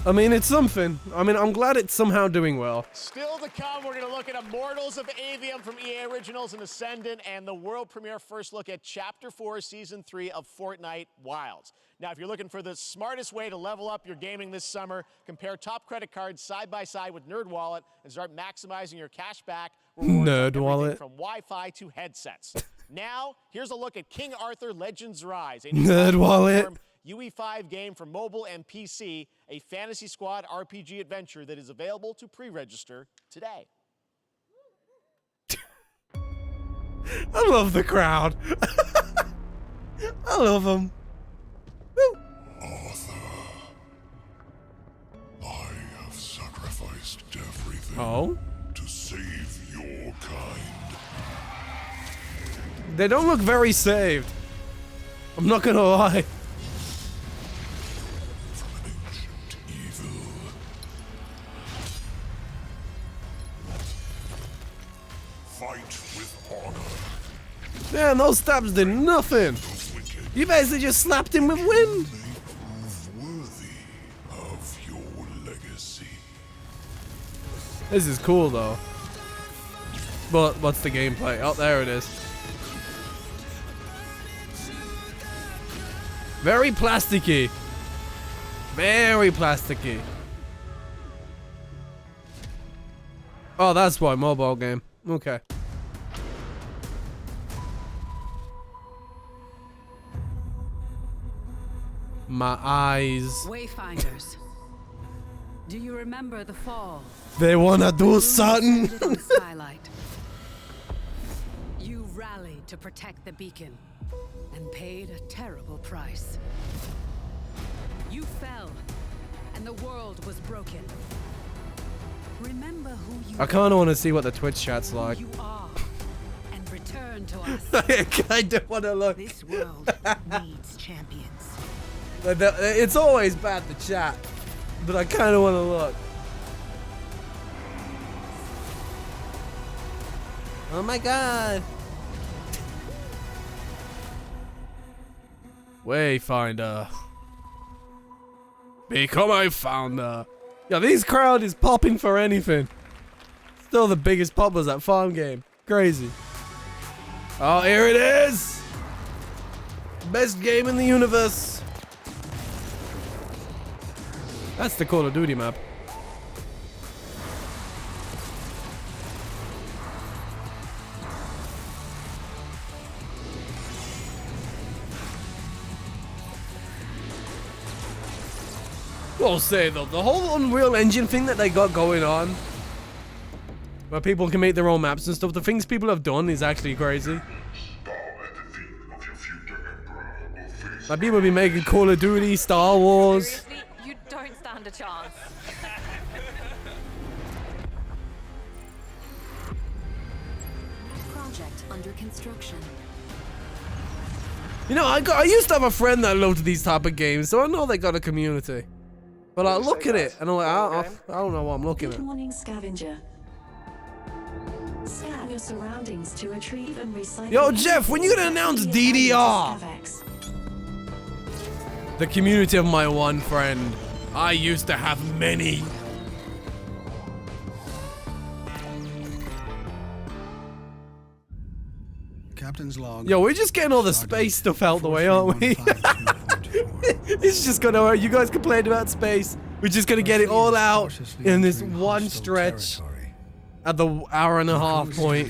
I mean, it's something. I mean, I'm glad it's somehow doing well. Still to come, we're going to look at Immortals of Avium from EA Originals and Ascendant, and the world premiere first look at Chapter 4, Season 3 of Fortnite Wilds. Now, if you're looking for the smartest way to level up your gaming this summer, compare top credit cards side by side with NerdWallet and start maximizing your cash back rewards on everything from Wi-Fi to headsets. Now, here's a look at King Arthur Legends Rise, a NerdWallet. UE5 game for mobile and PC, a Fantasy Squad RPG adventure that is available to pre-register today. I love the crowd. I love them. Arthur, I have sacrificed everything to save your kind. They don't look very saved. I'm not gonna lie. Fight with honor. Man, those stabs did nothing. You basically just slapped him with wind. Prove worthy of your legacy. This is cool though. But what's the gameplay? Oh, there it is. Very plasticky. Very plasticky. Oh, that's why, mobile game. Okay. My eyes. Wayfinders. Do you remember the fall? They wanna do something. Skylight. You rallied to protect the beacon and paid a terrible price. You fell, and the world was broken. Remember who you I kind of want to see what the Twitch chat's like. you are, and return to us. I kind of want to look. This world needs champions. It's always bad to chat, but I kind of want to look. Oh my god. Wayfinder. Become a founder. Yeah, this crowd is popping for anything. Still the biggest poppers at farm game. Crazy. Oh, here it is. Best game in the universe. That's the Call of Duty map. I'll say though, the whole Unreal Engine thing that they got going on, where people can make their own maps and stuff, the things people have done is actually crazy. Like people be making Call of Duty, Star Wars. Seriously, you don't stand a chance. Project under construction. You know, I used to have a friend that loved these type of games, so I know they got a community. But I look at it and I'm like, I don't know what I'm looking at. Good morning, scavenger. Scan your surroundings to retrieve and recycle. Yo, Jeff, when you gonna announce DDR? The community of my one friend. I used to have many. Captain's log. Yo, we're just getting all the space stuff out the way, aren't we? It's just gonna. You guys complained about space. We're just gonna get it all out in this one stretch at the hour-and-a-half point.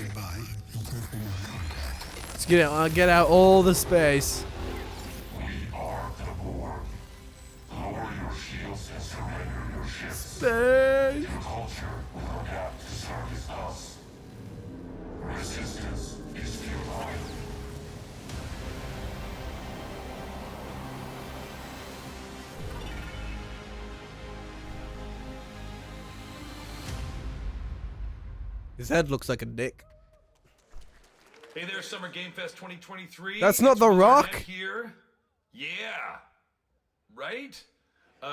Let's get out all the space. Space. His head looks like a dick. Hey there, Summer Game Fest 2023. That's not The Rock. Here. Yeah. Right?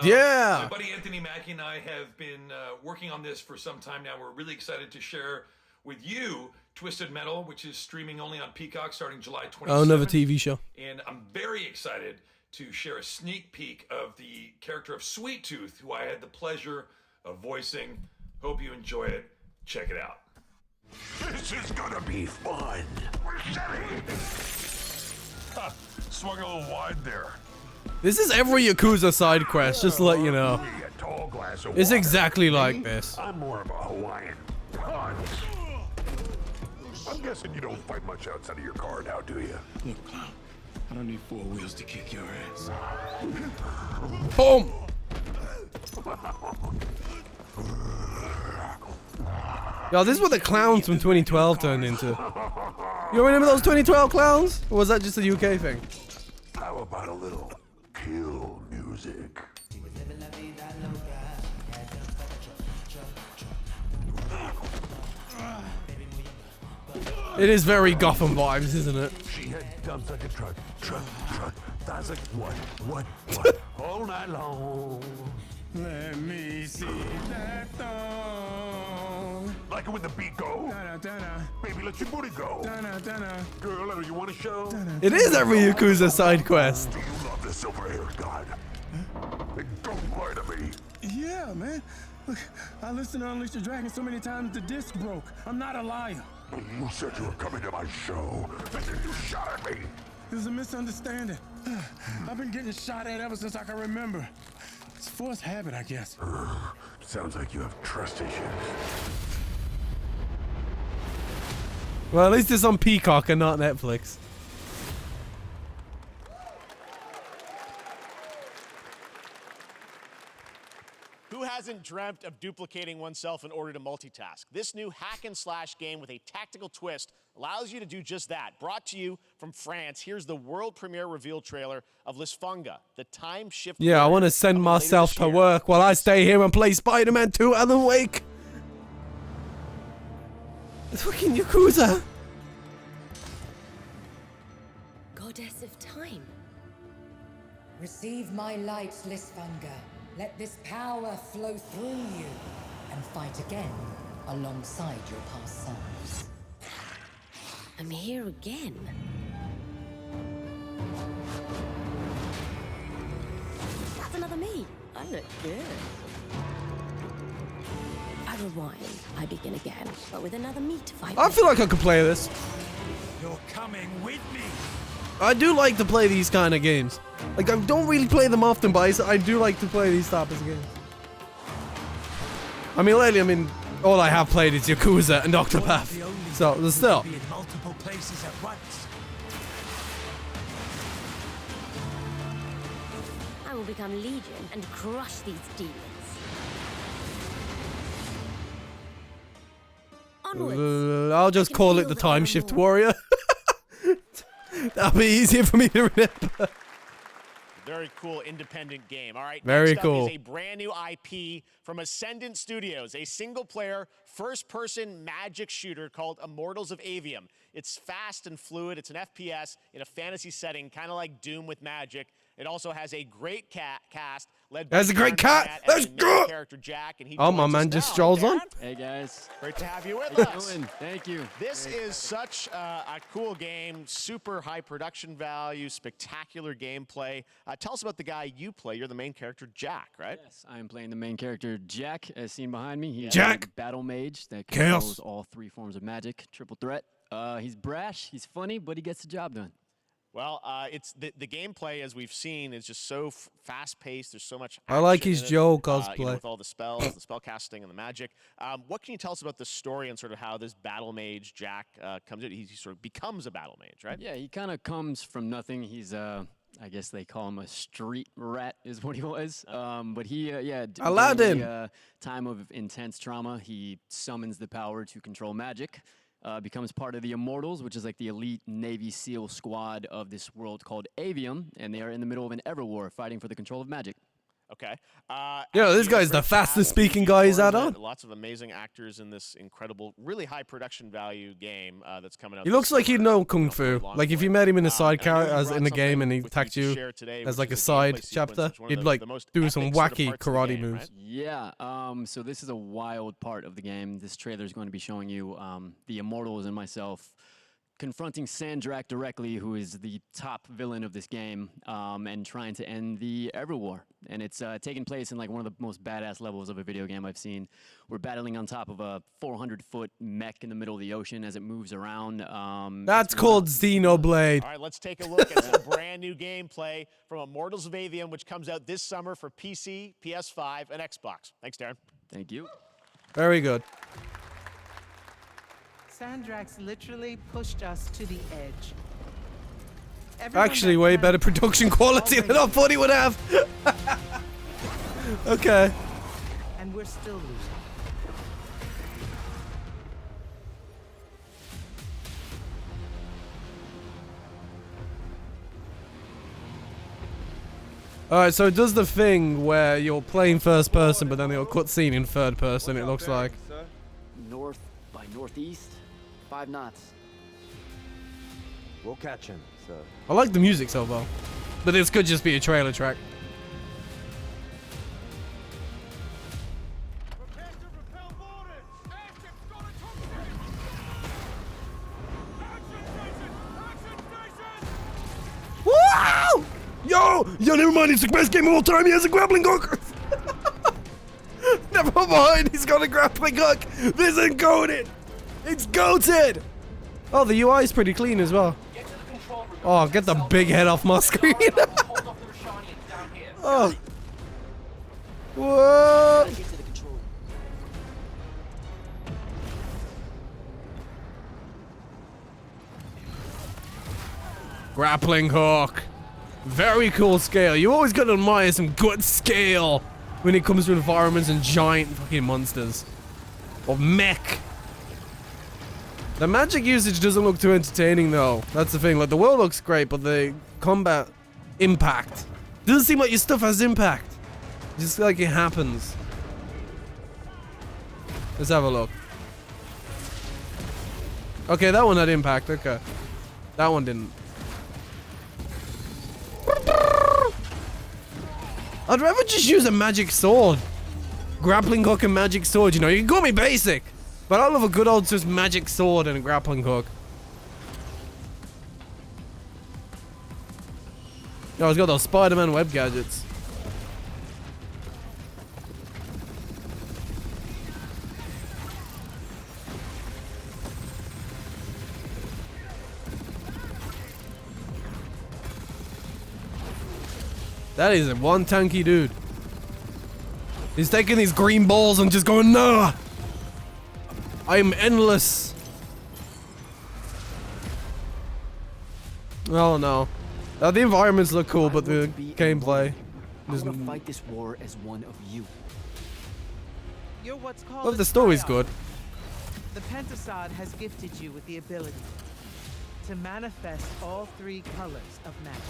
Yeah. My buddy Anthony Mackie and I have been working on this for some time now. We're really excited to share with you Twisted Metal, which is streaming only on Peacock starting July 27th. Oh, another TV show. And I'm very excited to share a sneak peek of the character of Sweet Tooth, who I had the pleasure of voicing. Hope you enjoy it. Check it out. This is gonna be fun. Ha, swung a little wide there. This is every Yakuza side quest, just to let you know. It's exactly like this. I'm more of a Hawaiian punch. I'm guessing you don't fight much outside of your car now, do you? Look, clown, I don't need 4 wheels to kick your ass. Boom! Yo, this is what the clowns from 2012 turned into. You remember those 2012 clowns? Or was that just a UK thing? How about a little kill music? It is very Gotham vibes, isn't it? She had dumps like a truck. That's like what? All night long. Let me see that thong. Like it when the beat go? Baby, let your booty go. Girl, you want a show? It is every Yakuza side quest. Do you love the silver-haired god? Don't lie to me. Yeah, man. Look, I listened to Unleash the Dragon so many times the disc broke. I'm not a liar. You said you were coming to my show, and then you shot at me. It was a misunderstanding. I've been getting shot at ever since I can remember. It's forced habit, I guess. Sounds like you have trust issues. Well, at least it's on Peacock and not Netflix. Who hasn't dreamt of duplicating oneself in order to multitask? This new hack and slash game with a tactical twist allows you to do just that. Brought to you from France, here's the world premiere reveal trailer of Lisfunga, the time shift. Yeah, I want to send myself to work while I stay here and play Spider-Man 2 Alan Wake. It's fucking Yakuza. Goddess of time. Receive my light, Lisfunga. Let this power flow through you and fight again alongside your past selves. I'm here again. That's another me. I look good. I rewind. I begin again, but with another me to fight. I feel like I could play this. You're coming with me. I do like to play these kind of games. Like, I don't really play them often, but I do like to play these types of games. I mean, lately, all I have played is Yakuza and Octopath. So, still. Be in multiple places at once. I will become Legion and crush these demons. I'll just call it the Time Shift Warrior. That'll be easier for me to remember. Very cool independent game. All right, Very next cool. up is a brand new IP from Ascendant Studios, a single-player, first-person magic shooter called Immortals of Avium. It's fast and fluid. It's an FPS in a fantasy setting, kind of like Doom with magic. It also has a great cast led by There's a great cat. Let's go. Character Jack, and he Oh, my joins man us just now. strolls on. Hey guys, Great to have you with us. Thank you. This is such a cool game, super high production value, spectacular gameplay. Tell us about the guy you play. You're the main character, Jack, right? Yes, I am playing the main character, Jack, as seen behind me. He's Jack. a battle mage that Chaos. controls all 3 forms of magic, triple threat. He's brash, he's funny, but he gets the job done. Well, it's the gameplay, as we've seen, is just so fast-paced. There's so much I like action his in it, Joe you know, cosplay. with all the spells, the spell casting, and the magic. What can you tell us about the story and sort of how this battle mage, Jack, comes in? He sort of becomes a battle mage, right? Yeah, he kind of comes from nothing. He's, I guess they call him a street rat is what he was. But he, Aladdin. during the time of intense trauma, he summons the power to control magic. Becomes part of the Immortals, which is like the elite Navy SEAL squad of this world called Avium, and they are in the middle of an ever war fighting for the control of magic. Okay. Yeah, this guy's the fastest speaking guy he's had on. Lots of amazing actors in this incredible, really high production value game that's coming out. He looks like he'd know Kung Fu. Like, if you met him in a side character as in the game and he attacked you as like a side chapter, he'd like do some wacky karate moves. Yeah, so this is a wild part of the game. This trailer is going to be showing you the Immortals and myself confronting Sandrak directly, who is the top villain of this game, and trying to end the Everwar. And it's taking place in like one of the most badass levels of a video game I've seen. We're battling on top of a 400-foot mech in the middle of the ocean as it moves around. That's called Xenoblade. All right, let's take a look at some brand new gameplay from Immortals of Avium, which comes out this summer for PC, PS5, and Xbox. Thanks, Darren. Thank you. Very good. Sandrax literally pushed us to the edge. Actually, way better production quality than I thought he would have. Okay. And we're still losing. Alright, so it does the thing where you're playing first person, but then it'll cutscene in third person, it looks like. North by northeast, 5 knots. We'll catch him, sir. I like the music so far. But this could just be a trailer track. Wow! Yo! Yo, never mind, it's the best game of all time. He has a grappling hook! Never mind, he's got a grappling hook! This is goated! It's goated! Oh, the UI is pretty clean as well. Oh, get the big head off my screen! Oh. Whoa! Grappling hook. Very cool scale. You always gotta admire some good scale when it comes to environments and giant fucking monsters. Or mech. The magic usage doesn't look too entertaining though. That's the thing. Like, the world looks great, but the combat impact doesn't seem like your stuff has impact. Just like it happens. Let's have a look. Okay, that one had impact. Okay. That one didn't. I'd rather just use a magic sword. Grappling hook and magic sword, you know. You can call me basic, but I love a good old just magic sword and a grappling hook. Oh, it's got those Spider-Man web gadgets. That is one tanky dude. He's taking these green balls and just going, nah! I'm endless. Oh no. The environments look cool, but the gameplay I want to doesn't. fight this war as one of you. You're what's called Well, a the story's triad. good. The Pentasod has gifted you with the ability to manifest all 3 colors of magic.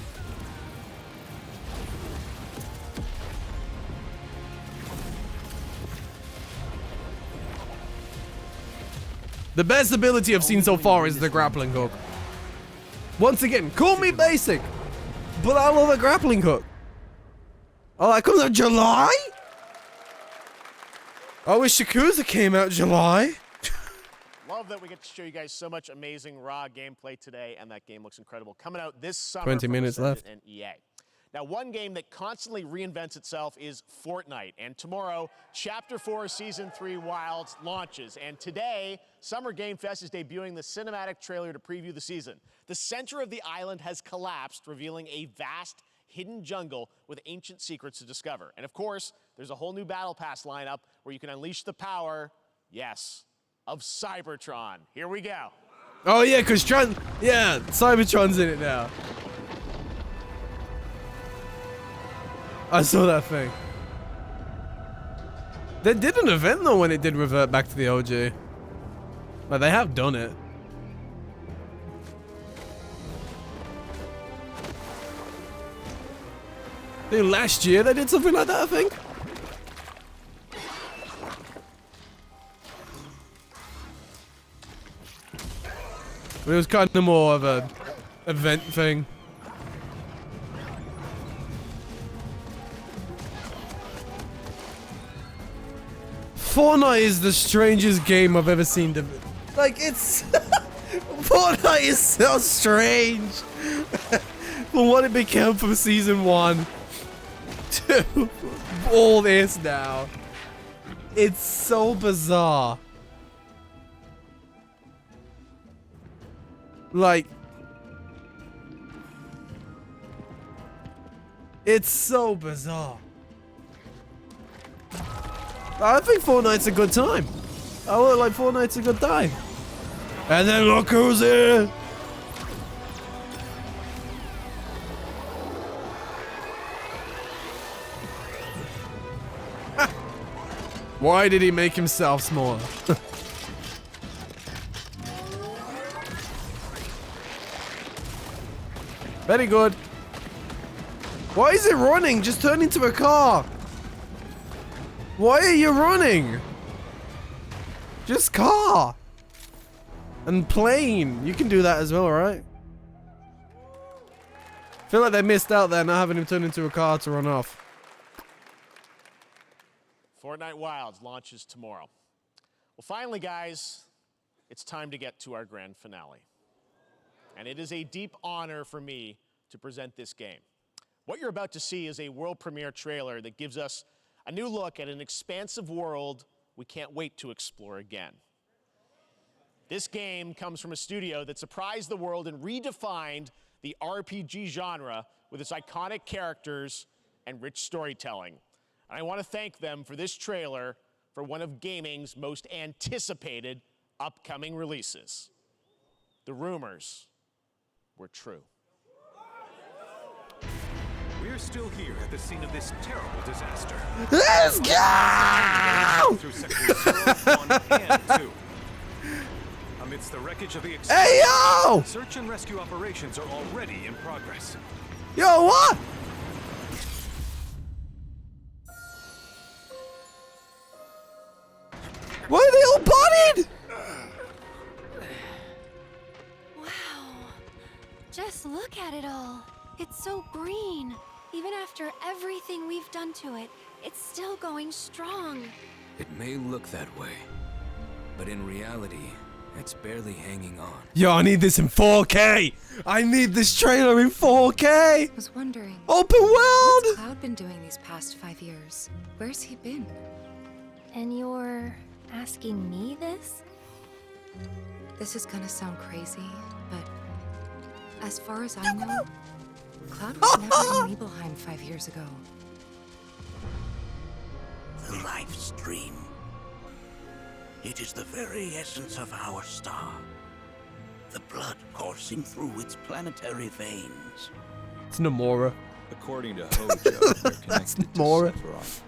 The best ability I've seen so far is the grappling hook. Once again, call me basic, but I love a grappling hook. Oh, that comes out July? I wish Yakuza came out July. Love that we get to show you guys so much amazing raw gameplay today, and that game looks incredible. Coming out this summer 20 from minutes Ascendant left. and EA. Now, one game that constantly reinvents itself is Fortnite. And tomorrow, Chapter 4 Season 3 Wilds launches. And today, Summer Game Fest is debuting the cinematic trailer to preview the season. The center of the island has collapsed, revealing a vast hidden jungle with ancient secrets to discover. And of course, there's a whole new Battle Pass lineup where you can unleash the power, yes, of Cybertron. Here we go. Oh yeah, cause Cybertron's in it now. I saw that thing. They did an event though when it did revert back to the OG. Like they have done it. I think last year they did something like that, I think. But it was kind of more of a event thing. Fortnite is the strangest game I've ever seen. Like, it's... Fortnite is so strange. From what it became from Season 1 to all this now. It's so bizarre. Like... It's so bizarre. I think Fortnite's a good time. I look like Fortnite's a good time. And then look who's here! Why did he make himself smaller? Very good. Why is it running? Just turn into a car. Why are you running? Just car. And plane. You can do that as well, right? I feel like they missed out there not having him turn into a car to run off. Fortnite Wilds launches tomorrow. Well, finally, guys, it's time to get to our grand finale. And it is a deep honor for me to present this game. What you're about to see is a world premiere trailer that gives us a new look at an expansive world we can't wait to explore again. This game comes from a studio that surprised the world and redefined the RPG genre with its iconic characters and rich storytelling. And I want to thank them for this trailer for one of gaming's most anticipated upcoming releases. The rumors were true. We're still here at the scene of this terrible disaster. Let's go! Through sectors 0, 1, and 2. Amidst the wreckage of the Hey, yo! search and rescue operations are already in progress. Yo, what? Why are they all bodied? Wow. Just look at it all. It's so green. Even after everything we've done to it, it's still going strong. It may look that way, but in reality, it's barely hanging on. Yo, I need this in 4K. I need this trailer in 4K. I was wondering. Open world. What's Cloud been doing these past 5 years? Where's he been? And you're asking me this? This is gonna sound crazy, but as far as I know, Cloud was never in Nibelheim 5 years ago. The life stream. It is the very essence of our star. The blood coursing through its planetary veins. It's Nomura. According to Hojo, they're connected to Nomura. Sephiroth.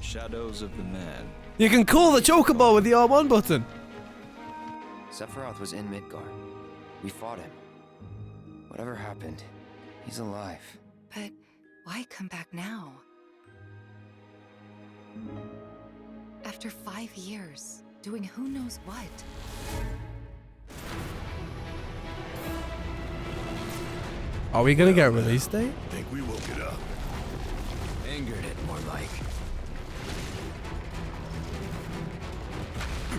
Shadows of the Man. You can call the chocobo with the R1 button. Sephiroth was in Midgard. We fought him. Whatever happened, he's alive. But why come back now? After 5 years, doing who knows what. Are we gonna get a release date? Think we woke it up. Angered it, more like.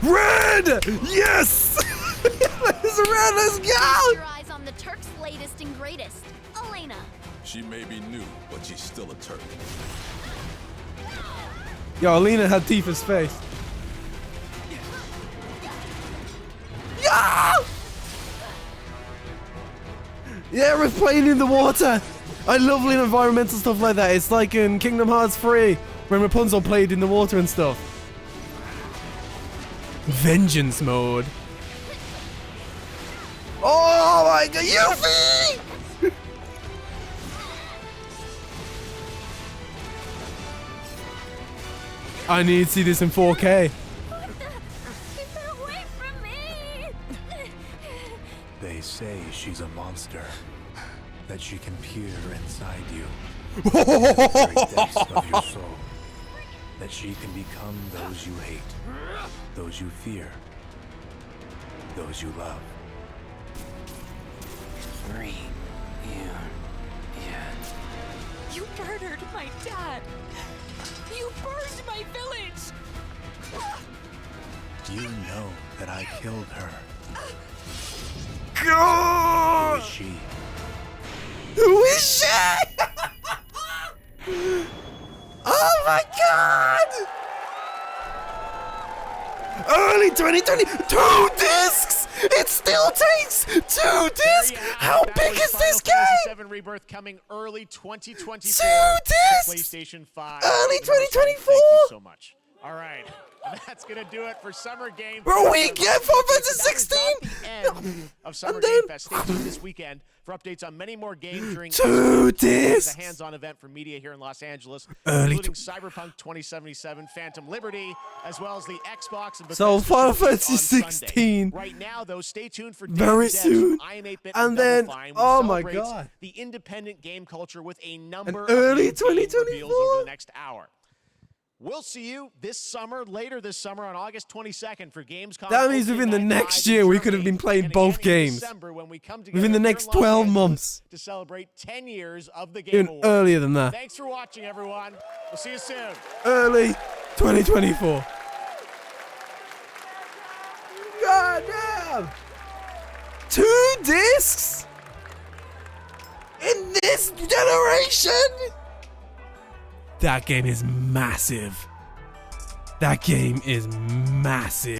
Red! Yes! It's red, let's Keep go! your eyes on the Turk's latest and greatest, Elena. She may be new, but she's still a Turk. Yo, Alina had Tifa's face. Yeah! Yeah, we're playing in the water. I love environmental stuff like that. It's like in Kingdom Hearts 3 when Rapunzel played in the water and stuff. Vengeance mode. Oh my god, Yuffie! I need to see this in 4K. They say she's a monster. That she can peer inside you. The very depths of your soul. That she can become those you hate. Those you fear. Those you love. You murdered my dad. You burned my village. You know that I killed her. God! Who is she? Who is she? Oh my god! Early 2020, 2 discs! It still takes 2 discs! How big is this game? 7 Rebirth coming early 2024. 2 discs! PlayStation 5. Early 2024? Thank you so much. All right. That's going to do it for Summer Game Fest. Bro, we get Final Fantasy 16! End of Summer Game Fest. Stay tuned this weekend for updates on many more games during 2 discs! a hands-on event for media here in Los Angeles, Early including Cyberpunk 2077, Phantom Liberty, as well as the Xbox and So Bethesda Final showcase Fantasy on 16 Sunday. Right now, though, stay tuned for very Devs soon, from I Am 8-Bit and then Double Fine, which oh my celebrates god, the independent game culture with a number of early new game reveals 2024 over the next hour. We'll see you later this summer on August 22nd for Gamescom. That means within the next year we could have been playing both games. Within the next 12 months. To celebrate 10 years of the Game Even Awards. earlier than that. Thanks for watching, everyone. We'll see you soon. Early 2024. God damn! 2 discs? In this generation? That game is massive. That game is massive.